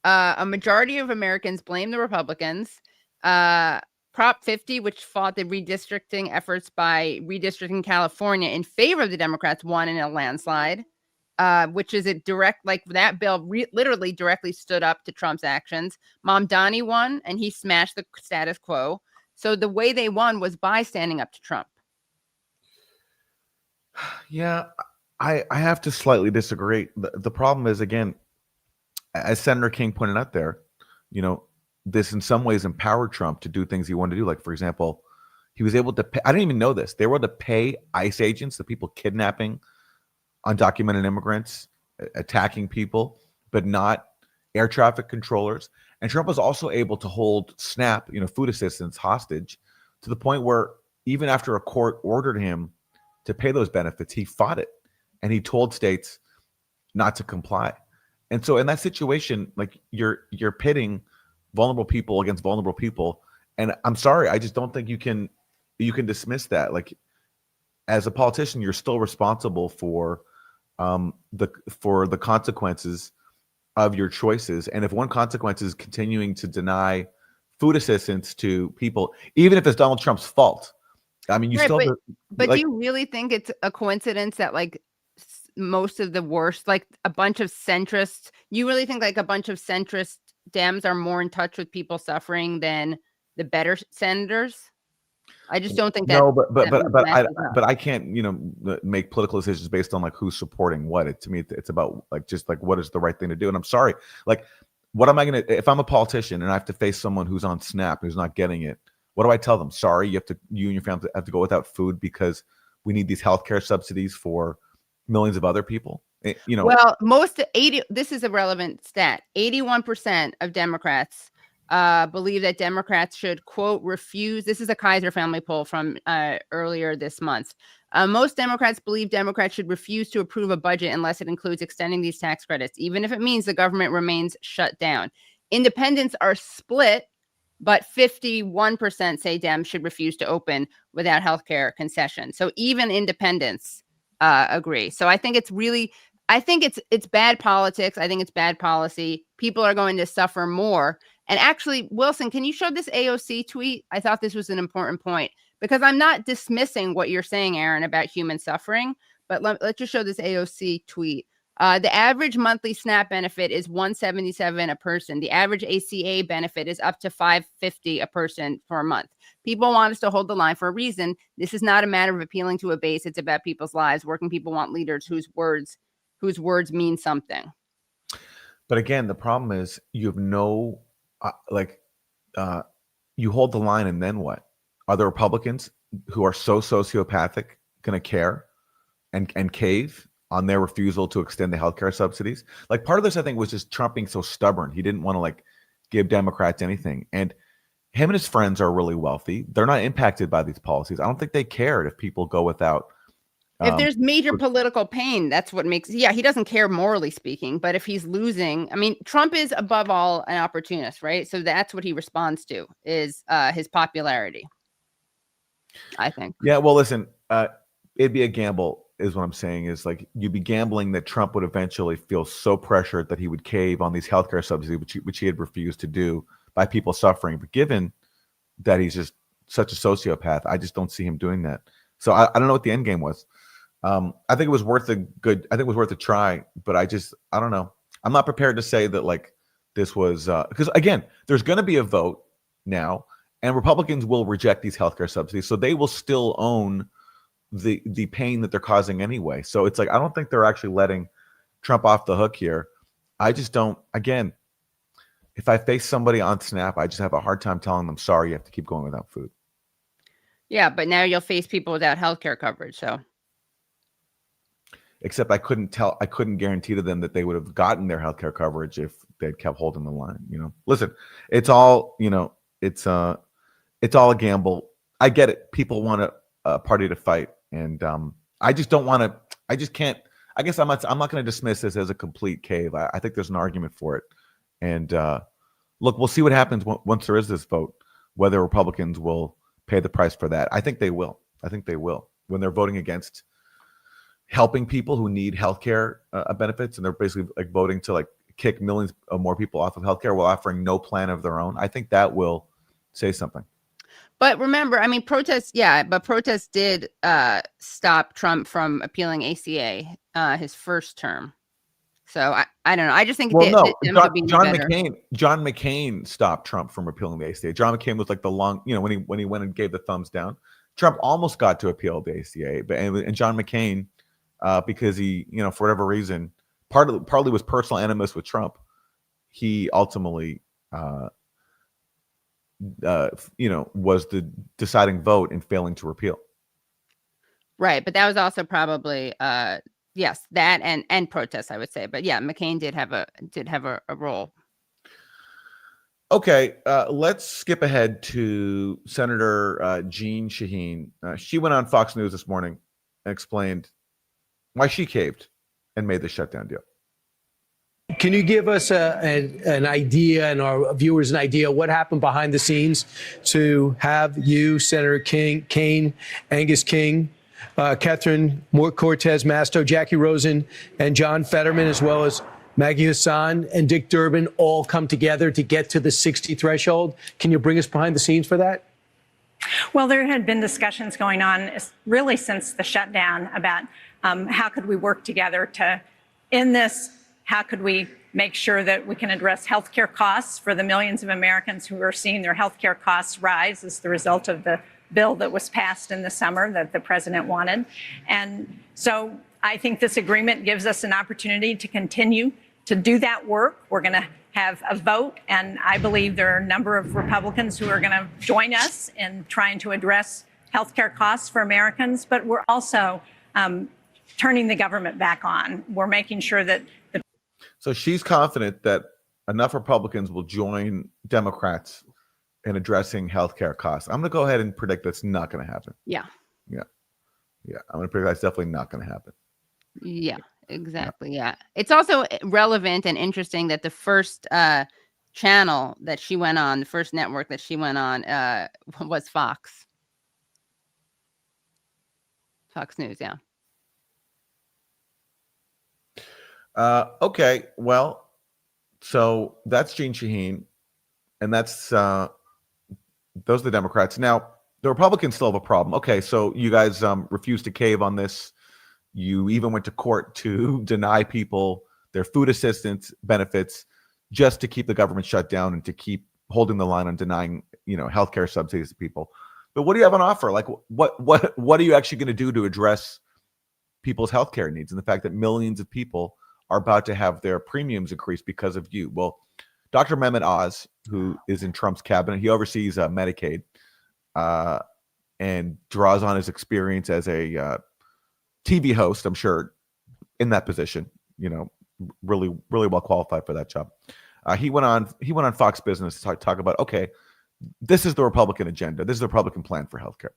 A majority of Americans blame the Republicans. Prop 50, which fought the redistricting efforts by redistricting California in favor of the Democrats, won in a landslide. Which is a direct, like that bill literally directly stood up to Trump's actions. Mamdani won, and he smashed the status quo. So the way they won was by standing up to Trump. Yeah, I have to slightly disagree. The problem is, again, as Senator King pointed out there, this in some ways empowered Trump to do things he wanted to do. Like, for example, he was able to pay, I didn't even know this. They were able to pay ICE agents, the people kidnapping undocumented immigrants, attacking people, but not air traffic controllers. And Trump was also able to hold SNAP, food assistance, hostage to the point where even after a court ordered him to pay those benefits, he fought it. And he told states not to comply. And so in that situation, like you're pitting vulnerable people against vulnerable people. And I'm sorry, I just don't think you can dismiss that. Like, as a politician, you're still responsible for the consequences of your choices. And if one consequence is continuing to deny food assistance to people, even if it's Donald Trump's fault, I mean, But do you really think it's a coincidence that most of the worst, like a bunch of centrists, you really think like a bunch of centrist Dems are more in touch with people suffering than the better senators? I just don't think that. No, but I can't, make political decisions based on like who's supporting what. To me, it's about just what is the right thing to do. And I'm sorry, what am I gonna if I'm a politician and I have to face someone who's on SNAP who's not getting it? What do I tell them? Sorry, you and your family have to go without food because we need these healthcare subsidies for millions of other people. Well, this is a relevant stat. 81% of Democrats believe that Democrats should, quote, refuse. This is a Kaiser family poll from earlier this month. Most Democrats believe Democrats should refuse to approve a budget unless it includes extending these tax credits, even if it means the government remains shut down. Independents are split, but 51% say Dems should refuse to open without healthcare concessions. So even independents agree. So I think it's bad politics. I think it's bad policy. People are going to suffer more. And actually, Wilson, can you show this AOC tweet? I thought this was an important point because I'm not dismissing what you're saying, Aaron, about human suffering, but let's just show this AOC tweet. The average monthly SNAP benefit is $177 a person. The average ACA benefit is up to $550 a person for a month. People want us to hold the line for a reason. This is not a matter of appealing to a base. It's about people's lives. Working people want leaders whose words mean something. But again, the problem is you have no, you hold the line and then what? Are the Republicans who are so sociopathic going to care and cave on their refusal to extend the healthcare subsidies? Like, part of this, I think, was just Trump being so stubborn. He didn't want to give Democrats anything. And him and his friends are really wealthy. They're not impacted by these policies. I don't think they cared if people go without. If there's major political pain, that's what makes, he doesn't care morally speaking, but if he's losing, I mean, Trump is above all an opportunist, right? So that's what he responds to is his popularity. I think. Yeah, well, listen, it'd be a gamble, is what I'm saying. Is like you'd be gambling that Trump would eventually feel so pressured that he would cave on these healthcare subsidies, which he had refused to do by people suffering. But given that he's just such a sociopath, I just don't see him doing that. So I don't know what the end game was. I think it was worth a try, but I don't know. I'm not prepared to say that like this was because again, there's going to be a vote now, and Republicans will reject these healthcare subsidies, so they will still own the pain that they're causing anyway. So it's like I don't think they're actually letting Trump off the hook here. I just don't. Again, if I face somebody on Snap, I just have a hard time telling them, sorry, you have to keep going without food. Yeah, but now you'll face people without healthcare coverage. So, except I couldn't guarantee to them that they would have gotten their healthcare coverage if they'd kept holding the line. Listen, it's all it's all a gamble. I get it. People want a party to fight, and I just don't want to. I just can't. I guess I'm not going to dismiss this as a complete cave. I think there's an argument for it, and look, we'll see what happens once there is this vote. Whether Republicans will pay the price for that. I think they will. When they're voting against helping people who need healthcare benefits, and they're basically like voting to like kick millions of more people off of healthcare while offering no plan of their own. I think that will say something. But remember, I mean, protests did stop Trump from appealing ACA his first term. So I don't know. I just think John McCain stopped Trump from repealing the ACA. John McCain was like the long, when he went and gave the thumbs down. Trump almost got to appeal the ACA, and John McCain, because he, for whatever reason, partly was personal animus with Trump, he ultimately, was the deciding vote in failing to repeal. Right, but that was also probably yes, that and protests, I would say. But yeah, McCain did have a role. Okay, let's skip ahead to Senator Jeanne Shaheen. She went on Fox News this morning and explained why she caved and made the shutdown deal. Can you give us an idea, and our viewers an idea, what happened behind the scenes to have you, Senator Kaine, Angus King, Catherine Cortez Masto, Jackie Rosen, and John Fetterman, as well as Maggie Hassan and Dick Durbin, all come together to get to the 60 threshold? Can you bring us behind the scenes for that? Well, there had been discussions going on really since the shutdown about how could we work together to end this. How could we make sure that we can address healthcare costs for the millions of Americans who are seeing their healthcare costs rise as the result of the bill that was passed in the summer that the president wanted? And so I think this agreement gives us an opportunity to continue to do that work. We're going to have a vote, and I believe there are a number of Republicans who are going to join us in trying to address healthcare costs for Americans, but we're also turning the government back on. We're making sure that So she's confident that enough Republicans will join Democrats in addressing healthcare costs. I'm going to go ahead and predict that's not going to happen. Yeah. I'm going to predict that's definitely not going to happen. Yeah, exactly. Yeah. It's also relevant and interesting that the first channel that she went on, the first network that she went on was Fox News. Yeah. Okay, well, so that's Jeanne Shaheen, and that's those are the Democrats. Now, the Republicans still have a problem. Okay, so you guys refused to cave on this. You even went to court to deny people their food assistance benefits just to keep the government shut down and to keep holding the line on denying, healthcare subsidies to people. But what do you have on offer? Like, what are you actually going to do to address people's healthcare needs and the fact that millions of people are about to have their premiums increased because of you? Well, Dr. Mehmet Oz, who is in Trump's cabinet, he oversees Medicaid and draws on his experience as a TV host, I'm sure, in that position, really, really well qualified for that job. He went on Fox Business to talk about, okay, this is the Republican agenda. This is the Republican plan for healthcare.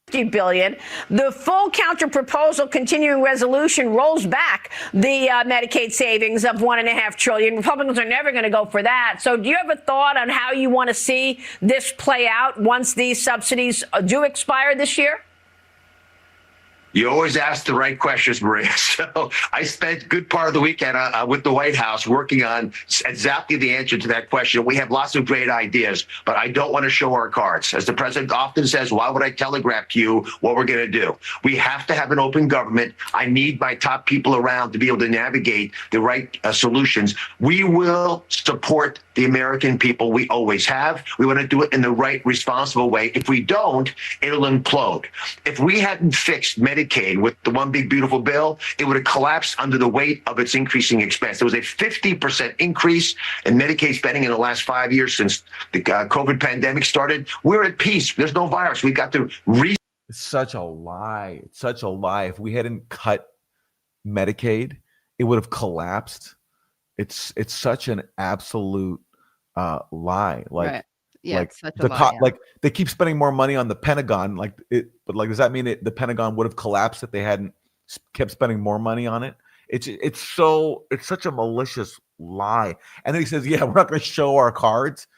$50 billion. The full counter proposal continuing resolution rolls back the Medicaid savings of $1.5 trillion. Republicans are never going to go for that. So do you have a thought on how you want to see this play out once these subsidies do expire this year? You always ask the right questions, Maria. So I spent a good part of the weekend with the White House working on exactly the answer to that question. We have lots of great ideas, but I don't want to show our cards. As the president often says, why would I telegraph to you what we're going to do? We have to have an open government. I need my top people around to be able to navigate the right solutions. We will support the American people. We always have. We want to do it in the right, responsible way. If we don't, it'll implode. If we hadn't fixed Medicaid with the one big beautiful bill, it would have collapsed under the weight of its increasing expense. There was a 50% increase in Medicaid spending in the last 5 years since the COVID pandemic started. We're at peace. There's no virus. We've got to It's such a lie. It's such a lie. If we hadn't cut Medicaid, it would have collapsed. It's such an absolute lie. Like, right. Yeah, like it's such a lie, yeah. like they keep spending more money on the Pentagon. But like, does that mean the Pentagon would have collapsed if they hadn't kept spending more money on it? It's such a malicious lie. And then he says, "Yeah, we're not going to show our cards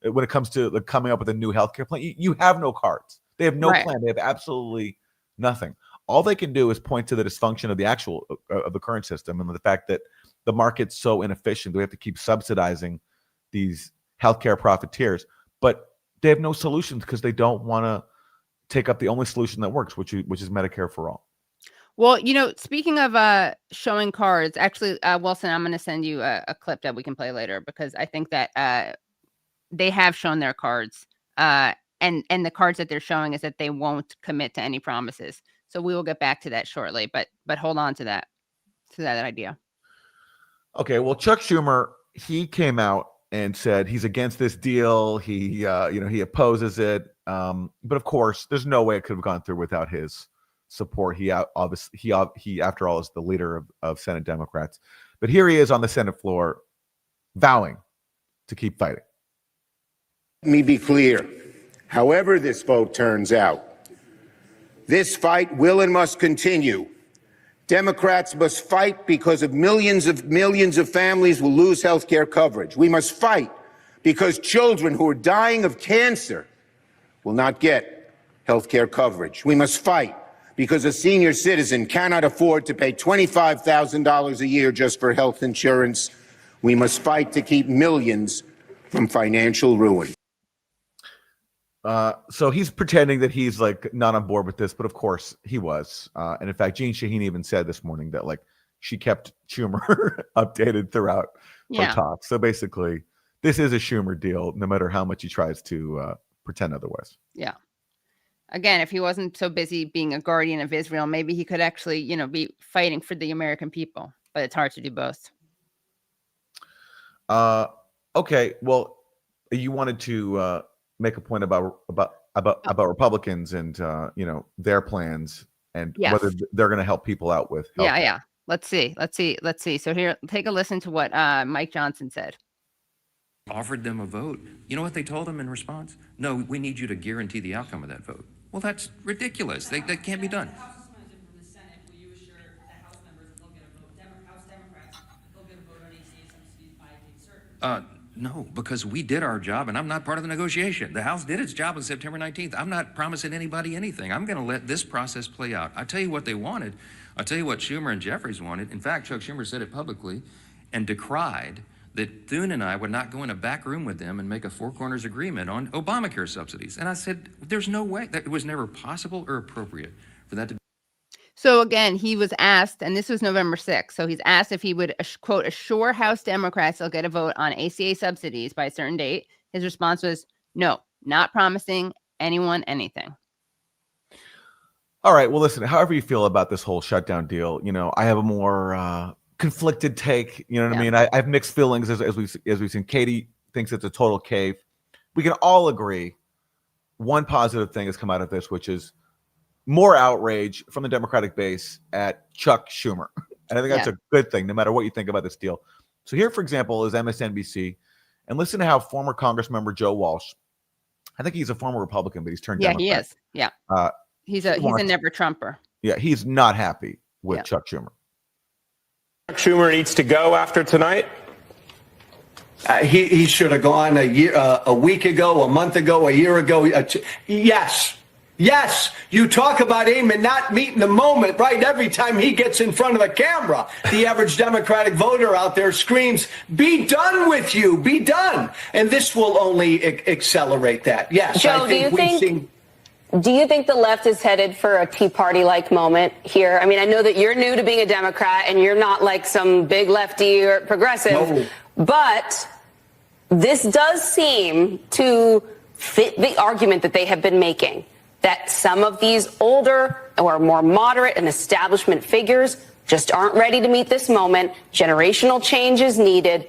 when it comes to coming up with a new healthcare plan." You have no cards. They have no plan. They have absolutely nothing. All they can do is point to the dysfunction of the current system and the fact that the market's so inefficient. We have to keep subsidizing these healthcare profiteers, but they have no solutions because they don't want to take up the only solution that works, which is Medicare for all. Well, speaking of showing cards, actually, Wilson, I'm going to send you a clip that we can play later because I think that they have shown their cards, and the cards that they're showing is that they won't commit to any promises. So we will get back to that shortly, but hold on to that idea. Okay, well, Chuck Schumer, he came out and said he's against this deal. He opposes it. But of course, there's no way it could have gone through without his support. He after all is the leader of Senate Democrats. But here he is on the Senate floor, vowing to keep fighting. Let me be clear. However this vote turns out, this fight will and must continue. Democrats must fight because of millions of families will lose health care coverage. We must fight because children who are dying of cancer will not get health care coverage. We must fight because a senior citizen cannot afford to pay $25,000 a year just for health insurance. We must fight to keep millions from financial ruin. So he's pretending that he's like not on board with this, but of course he was. And in fact, Jeanne Shaheen even said this morning that like she kept Schumer updated throughout her talk. So basically, this is a Schumer deal, no matter how much he tries to pretend otherwise. Yeah. Again, if he wasn't so busy being a guardian of Israel, maybe he could actually, be fighting for the American people. But it's hard to do both. Okay. Well, you wanted to make a point about Republicans and their plans and whether they're going to help people out with health. Yeah. Let's see. So here, take a listen to what Mike Johnson said. Offered them a vote. You know what they told him in response? No, we need you to guarantee the outcome of that vote. Well, that's ridiculous. That can't be done. No, because we did our job, and I'm not part of the negotiation. The House did its job on September 19th. I'm not promising anybody anything. I'm going to let this process play out. I'll tell you what they wanted. I'll tell you what Schumer and Jeffries wanted. In fact, Chuck Schumer said it publicly and decried that Thune and I would not go in a back room with them and make a four corners agreement on Obamacare subsidies. And I said, there's no way. That it was never possible or appropriate for that to be. So again, he was asked, and this was November 6th. So he's asked if he would, quote, assure House Democrats they'll get a vote on ACA subsidies by a certain date. His response was, no, not promising anyone anything. All right. Well, listen, however you feel about this whole shutdown deal, I have a more conflicted take. You know what I mean? I have mixed feelings as we've seen. Katie thinks it's a total cave. We can all agree one positive thing has come out of this, which is more outrage from the Democratic base at Chuck Schumer. And I think that's a good thing, no matter what you think about this deal. So here, for example, is MSNBC. And listen to how former Congressmember Joe Walsh, I think he's a former Republican, but he's turned Democrat. Yeah, he is. Yeah. He's a never Trumper. Yeah, he's not happy with Chuck Schumer. Chuck Schumer needs to go after tonight. He should have gone a week ago, a month ago, a year ago. Yes. You talk about aim and not meeting the moment, right? Every time he gets in front of a camera, the average Democratic voter out there screams, "Be done with you, be done." And this will only accelerate that. Yes, Joe, do you think the left is headed for a Tea Party-like moment here? I mean, I know that you're new to being a Democrat and you're not like some big lefty or progressive, but this does seem to fit the argument that they have been making, that some of these older or more moderate and establishment figures just aren't ready to meet this moment. Generational change is needed.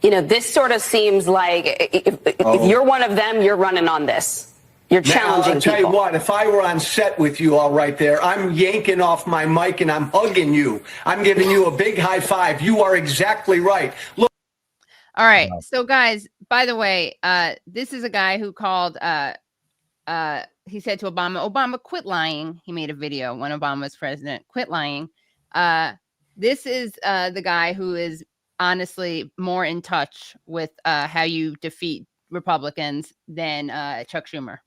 You know, this sort of seems like if you're one of them, you're running on this. You're challenging I'll tell you what, if I were on set with you all right there, I'm yanking off my mic and I'm hugging you. I'm giving you a big high five. You are exactly right. Look. All right. So, guys, by the way, this is a guy who called, he said to Obama, quit lying. He made a video when Obama was president. Quit lying. This is the guy who is honestly more in touch with how you defeat Republicans than Chuck Schumer.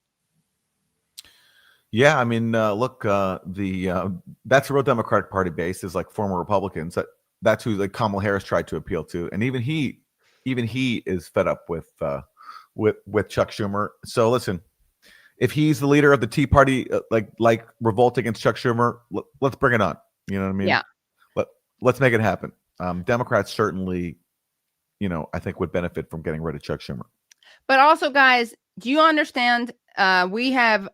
Yeah, I mean, look, that's the real Democratic Party base is like former Republicans. That's who like Kamala Harris tried to appeal to, and even he is fed up with Chuck Schumer. So listen, if he's the leader of the Tea Party, like revolt against Chuck Schumer, let's bring it on. You know what I mean? Yeah. Let's make it happen. Democrats certainly, I think would benefit from getting rid of Chuck Schumer. But also, guys, do you understand? We have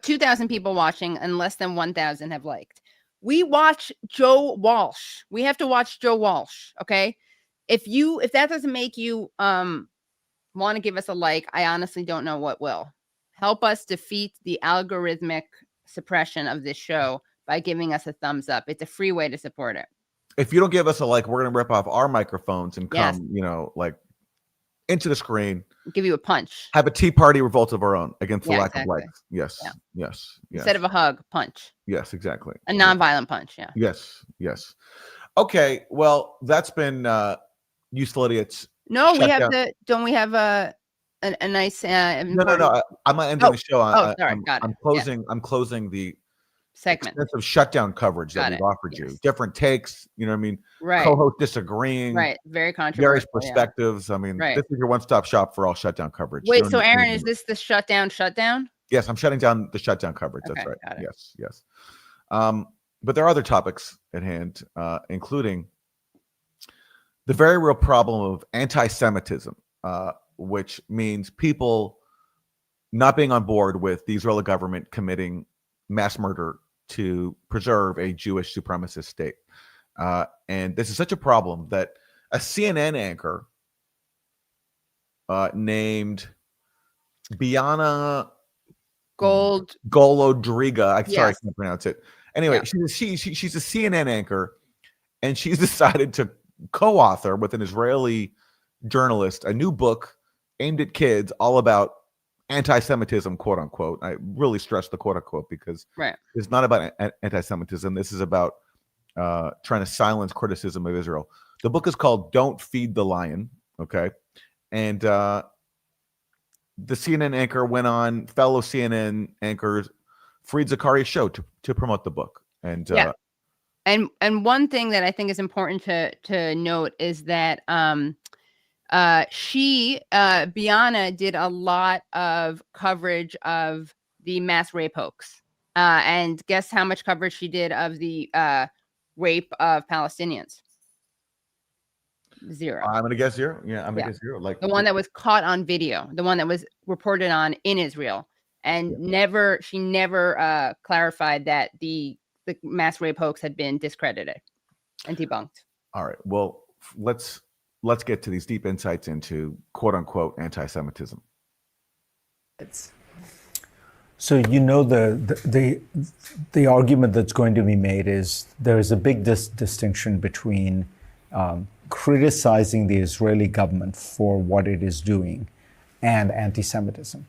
2,000 people watching and less than 1,000 have liked. We watch Joe Walsh. We have to watch Joe Walsh. Okay. If that doesn't make you want to give us a like, I honestly don't know what will. Help us defeat the algorithmic suppression of this show by giving us a thumbs up. It's a free way to support it. If you don't give us a like, we're going to rip off our microphones and come, into the screen. Give you a punch. Have a Tea Party revolt of our own against the lack of likes. Yes. Instead of a hug, punch. Yes, exactly. A nonviolent punch. Yeah. Yes. Okay. Well, that's been Useful Idiots. No, we have don't we have a nice No. I'm not ending the show. Sorry. Got it. I'm closing the segment of shutdown coverage that we've offered you. Different takes, you know what I mean? Right. Co-host disagreeing. Right. Very controversial. Various perspectives. I mean, this is your one-stop shop for all shutdown coverage. Wait, so Aaron, is this the shutdown? Yes, I'm shutting down the shutdown coverage. Okay, that's right. got it. Yes. But there are other topics at hand, including the very real problem of anti-Semitism, which means people not being on board with the Israeli government committing mass murder to preserve a Jewish supremacist state. And this is such a problem that a CNN anchor named Biana Golodriga, sorry, I can't pronounce it. Anyway, she's a CNN anchor, and she's decided to co-author with an Israeli journalist a new book aimed at kids all about anti-Semitism, quote unquote. I really stress the quote unquote because it's not about anti-Semitism. This is about trying to silence criticism of Israel. The book is called Don't Feed the Lion. Okay. And the CNN anchor went on fellow CNN anchors Fareed Zakaria's show to promote the book. And and one thing that I think is important to note is that Biana did a lot of coverage of the mass rape hoax. And guess how much coverage she did of the rape of Palestinians? 0. I'm going to guess 0. Yeah, I'm going to guess 0. Like the one that was caught on video, the one that was reported on in Israel. And she never clarified that the mass rape hoax had been discredited and debunked. All right. Well, let's get to these deep insights into quote unquote anti-Semitism. So the argument that's going to be made is there is a big distinction between criticizing the Israeli government for what it is doing and anti-Semitism.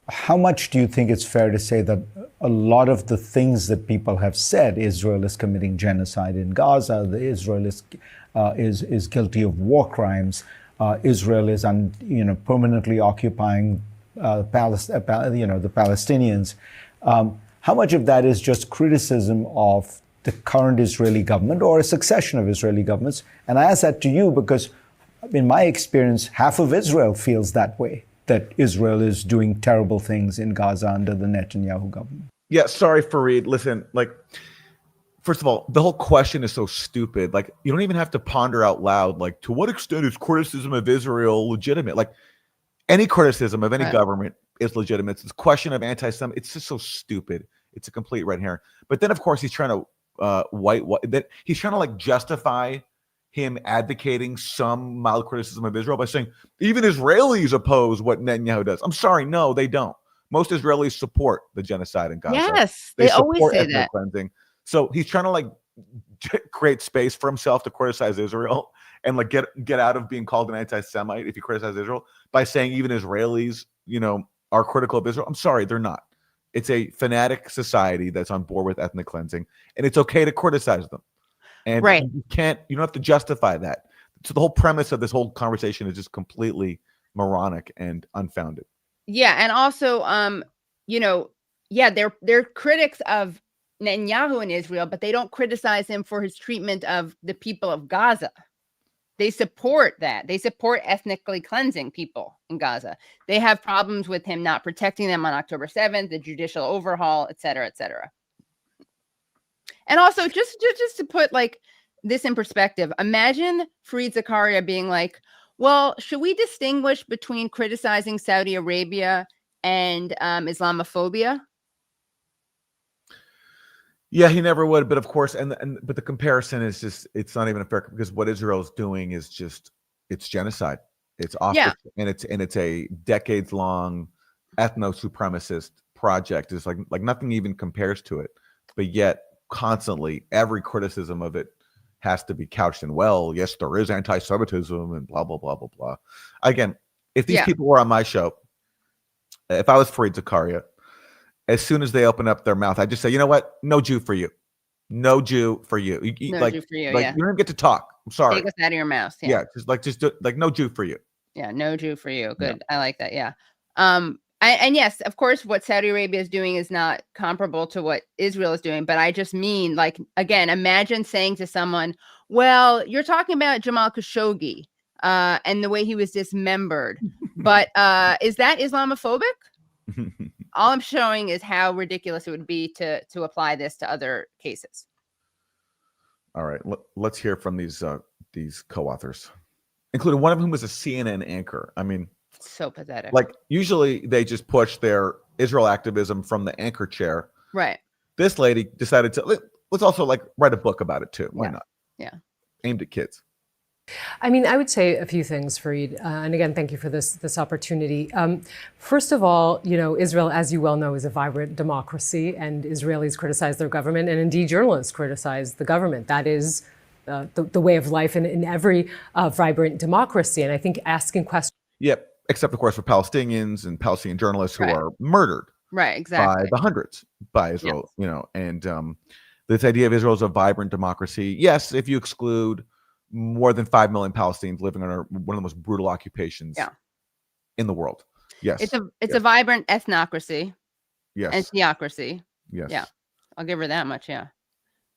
how much do you think it's fair to say that a lot of the things that people have said, Israel is committing genocide in Gaza, Israel is guilty of war crimes, Israel is permanently occupying the Palestinians. How much of that is just criticism of the current Israeli government or a succession of Israeli governments? And I ask that to you because, in my experience, half of Israel feels that way, that Israel is doing terrible things in Gaza under the Netanyahu government. Yeah, sorry, Fareed. Listen, first of all, the whole question is so stupid. You don't even have to ponder out loud, to what extent is criticism of Israel legitimate? Any criticism of any government is legitimate. It's this question of anti-Semitism. It's just so stupid. It's a complete red herring. But then, of course, he's trying to he's trying to justify him advocating some mild criticism of Israel by saying even Israelis oppose what Netanyahu does. I'm sorry, no, they don't. Most Israelis support the genocide in Gaza. Yes, they always say that. Cleansing. So he's trying to create space for himself to criticize Israel and get out of being called an anti-Semite if he criticizes Israel by saying even Israelis, are critical of Israel. I'm sorry, they're not. It's a fanatic society that's on board with ethnic cleansing, and it's okay to criticize them. And you don't have to justify that. So the whole premise of this whole conversation is just completely moronic and unfounded. Yeah, and also, they're critics of Netanyahu in Israel, but they don't criticize him for his treatment of the people of Gaza. They support that. They support ethnically cleansing people in Gaza. They have problems with him not protecting them on October 7th, the judicial overhaul, et cetera, et cetera. And also, just to put this in perspective, imagine Fareed Zakaria being like, well, should we distinguish between criticizing Saudi Arabia and Islamophobia? Yeah, he never would. But of course, but the comparison is just, it's not even a fair, because what Israel's doing is just, it's genocide. It's awful. And it's a decades long ethno-supremacist project. It's like nothing even compares to it. But yet constantly every criticism of it has to be couched in, well, yes, there is anti-Semitism and blah, blah, blah, blah, blah. Again, if these people were on my show, if I was Fareed Zakaria, as soon as they open up their mouth, I just say, you know what? No Jew for you. No Jew for you. You Jew for you, you don't even get to talk. I'm sorry. Take us out of your mouth. Yeah, just no Jew for you. Yeah, no Jew for you. Good. Yeah. I like that. Yeah. And yes, of course, what Saudi Arabia is doing is not comparable to what Israel is doing. But I just mean, again, imagine saying to someone, well, you're talking about Jamal Khashoggi and the way he was dismembered. But is that Islamophobic? All I'm showing is how ridiculous it would be to apply this to other cases. All right. Let's hear from these co-authors, including one of whom was a CNN anchor. I mean, so pathetic. Usually they just push their Israel activism from the anchor chair. Right. This lady decided to let's also write a book about it too. Why not? Yeah. Aimed at kids. I mean, I would say a few things, Fareed. And again, thank you for this opportunity. First of all, Israel, as you well know, is a vibrant democracy, and Israelis criticize their government, and indeed journalists criticize the government. That is the way of life in every vibrant democracy. And I think asking questions. Yep. Except, of course, for Palestinians and Palestinian journalists who are murdered. Right, exactly. By the hundreds by Israel, and this idea of Israel as a vibrant democracy. Yes, if you exclude more than 5 million Palestinians living under one of the most brutal occupations in the world. Yes. It's a vibrant ethnocracy. Yes. And theocracy. Yes. Yeah. I'll give her that much. Yeah.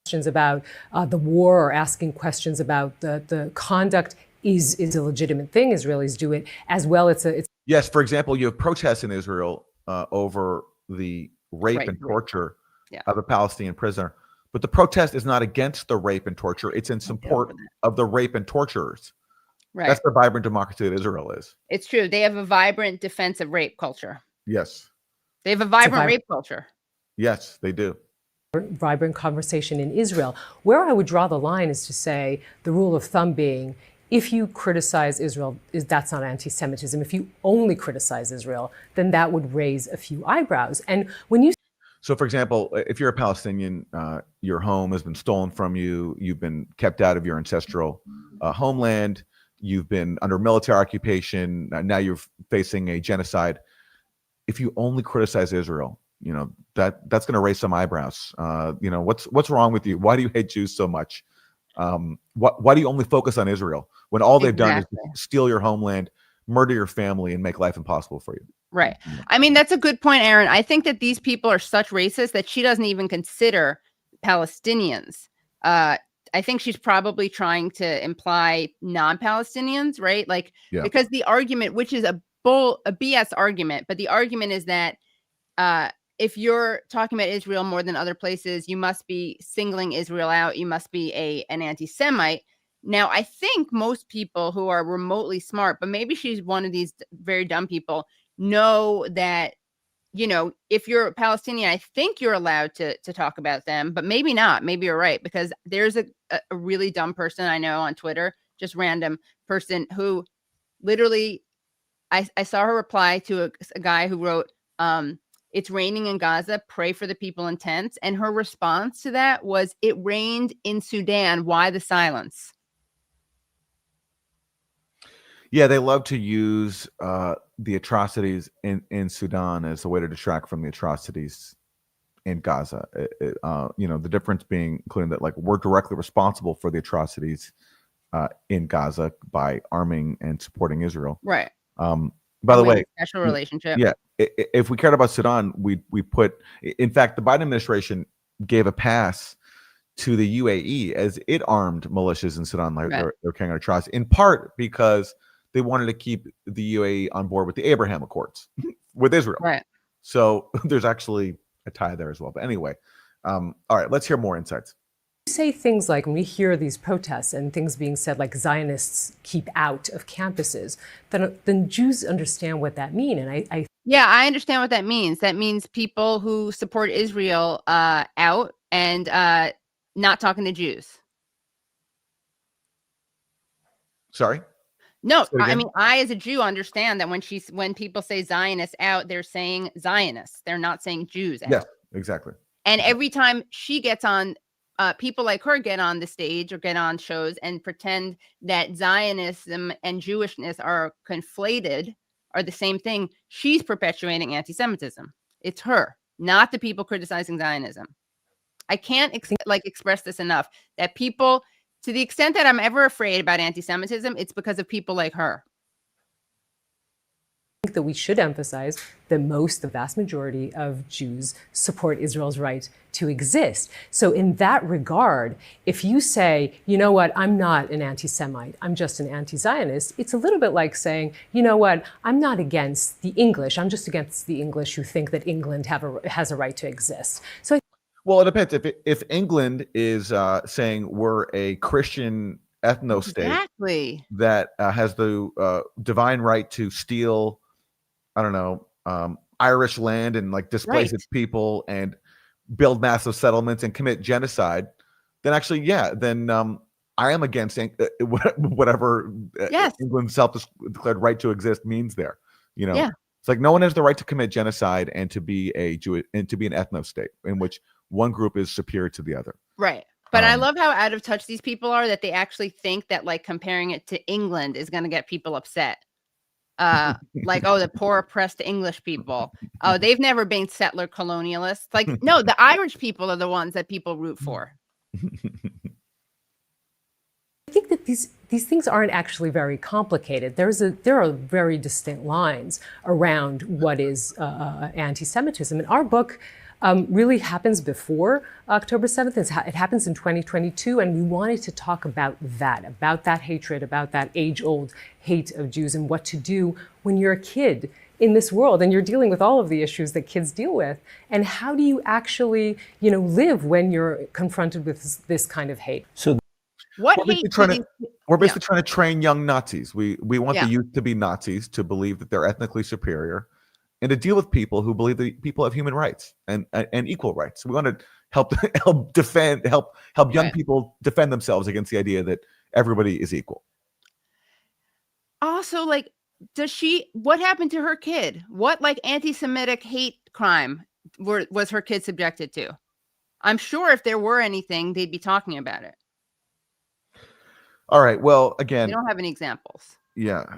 Questions about the war or asking questions about the conduct is a legitimate thing. Israelis do it as well. It's yes. For example, you have protests in Israel over the rape and torture of a Palestinian prisoner. But the protest is not against the rape and torture. It's in support of the rape and torturers. Right. That's the vibrant democracy that Israel is. It's true. They have a vibrant defense of rape culture. Yes. They have a vibrant rape culture. Yes, they do. Vibrant conversation in Israel. Where I would draw the line is to say the rule of thumb being, if you criticize Israel, that's not anti-Semitism. If you only criticize Israel, then that would raise a few eyebrows. And when you So, for example, if you're a Palestinian, your home has been stolen from you, you've been kept out of your ancestral homeland, you've been under military occupation, now you're facing a genocide. if you only criticize Israel, that's going to raise some eyebrows. What's wrong with you? Why do you hate Jews so much? Why do you only focus on Israel when all they've done is steal your homeland, murder your family, and make life impossible for you? Right. I mean, that's a good point, Aaron. I think that these people are such racists that she doesn't even consider Palestinians. I think she's probably trying to imply non-Palestinians, right? Like, because the argument, which is a BS argument, but the argument is that if you're talking about Israel more than other places, you must be singling Israel out. You must be an anti-Semite. Now, I think most people who are remotely smart, but maybe she's one of these very dumb people, know that, if you're a Palestinian, I think you're allowed to talk about them, but maybe not. Maybe you're right, because there's a really dumb person I know on Twitter, just random person, who literally, I saw her reply to a guy who wrote, it's raining in Gaza, pray for the people in tents. And her response to that was, it rained in Sudan, why the silence? Yeah, they love to use the atrocities in Sudan as a way to distract from the atrocities in Gaza. The difference being, including that, like, we're directly responsible for the atrocities in Gaza by arming and supporting Israel. Right. By the way, special relationship. Yeah, if we cared about Sudan, we put. In fact, the Biden administration gave a pass to the UAE as it armed militias in Sudan. Like they're carrying out atrocities, in part because they wanted to keep the UAE on board with the Abraham Accords with Israel. Right. So there's actually a tie there as well. But anyway, all right, let's hear more insights. You say things like, when we hear these protests and things being said like Zionists keep out of campuses, then Jews understand what that means. And I understand what that means. That means people who support Israel out and not talking to Jews. Sorry? No, I mean, I as a Jew understand that when people say Zionists out, they're saying Zionists. They're not saying Jews out. Yes, exactly. And every time she gets on, people like her get on the stage or get on shows and pretend that Zionism and Jewishness are conflated, are the same thing. She's perpetuating anti-Semitism. It's her, not the people criticizing Zionism. I can't express this enough, that people, to the extent that I'm ever afraid about anti-Semitism, it's because of people like her. I think that we should emphasize that the vast majority of Jews support Israel's right to exist. So in that regard, if you say, you know what, I'm not an anti-Semite, I'm just an anti-Zionist, it's a little bit like saying, you know what, I'm not against the English, I'm just against the English who think that England has a right to exist. So well, it depends. If England is saying we're a Christian ethno-state that has the divine right to steal, I don't know, Irish land and like displace its people and build massive settlements and commit genocide, then actually, then I am against whatever England's self-declared right to exist means there. It's like no one has the right to commit genocide and to be an ethno-state in which one group is superior to the other. Right. But I love how out of touch these people are, that they actually think that like comparing it to England is going to get people upset. Like, oh, the poor oppressed English people. Oh, they've never been settler colonialists. Like, no, the Irish people are the ones that people root for. I think that these things aren't actually very complicated. There are very distinct lines around what is anti-Semitism. And our book really happens before October 7th. It happens in 2022, and we wanted to talk about that hatred, about that age-old hate of Jews, and what to do when you're a kid in this world and you're dealing with all of the issues that kids deal with, and how do you actually, live when you're confronted with this kind of hate. So we're basically trying to train young Nazis. We want the youth to be Nazis, to believe that they're ethnically superior, and to deal with people who believe that people have human rights and equal rights. We want to help young people defend themselves against the idea that everybody is equal. Also, like, what happened to her kid? What anti-Semitic hate crime was her kid subjected to? I'm sure if there were anything, they'd be talking about it. All right. Well, again, they don't have any examples. Yeah.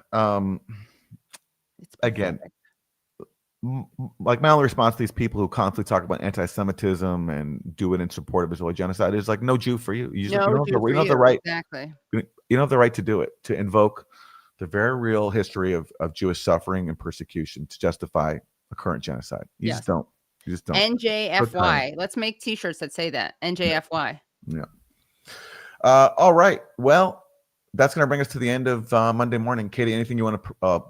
Again, like my only response to these people who constantly talk about anti-Semitism and do it in support of Israeli genocide is like, no Jew for you. You don't have the right. Exactly. You don't have the right to do it, to invoke the very real history of Jewish suffering and persecution to justify a current genocide. You just don't. You just don't. NJFY. Let's make T-shirts that say that. NJFY. Yeah. All right. Well, that's going to bring us to the end of Monday morning. Katie, anything you want to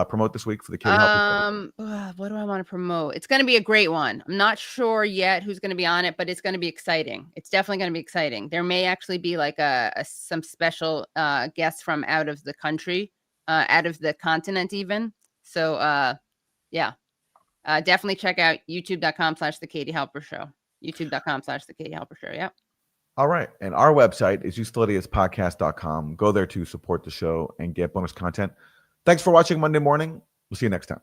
promote this week for the Katie Halper Show? What do I want to promote? It's going to be a great one. I'm not sure yet who's going to be on it, but it's going to be exciting. It's definitely going to be exciting. There may actually be like some special guests from out of the country, out of the continent even. So yeah, definitely check out youtube.com/The Katie Halper Show. youtube.com/The Katie Halper Show. Yeah. All right. And our website is uselidiospodcast.com. Go there to support the show and get bonus content. Thanks for watching Monday morning. We'll see you next time.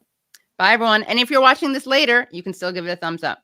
Bye, everyone. And if you're watching this later, you can still give it a thumbs up.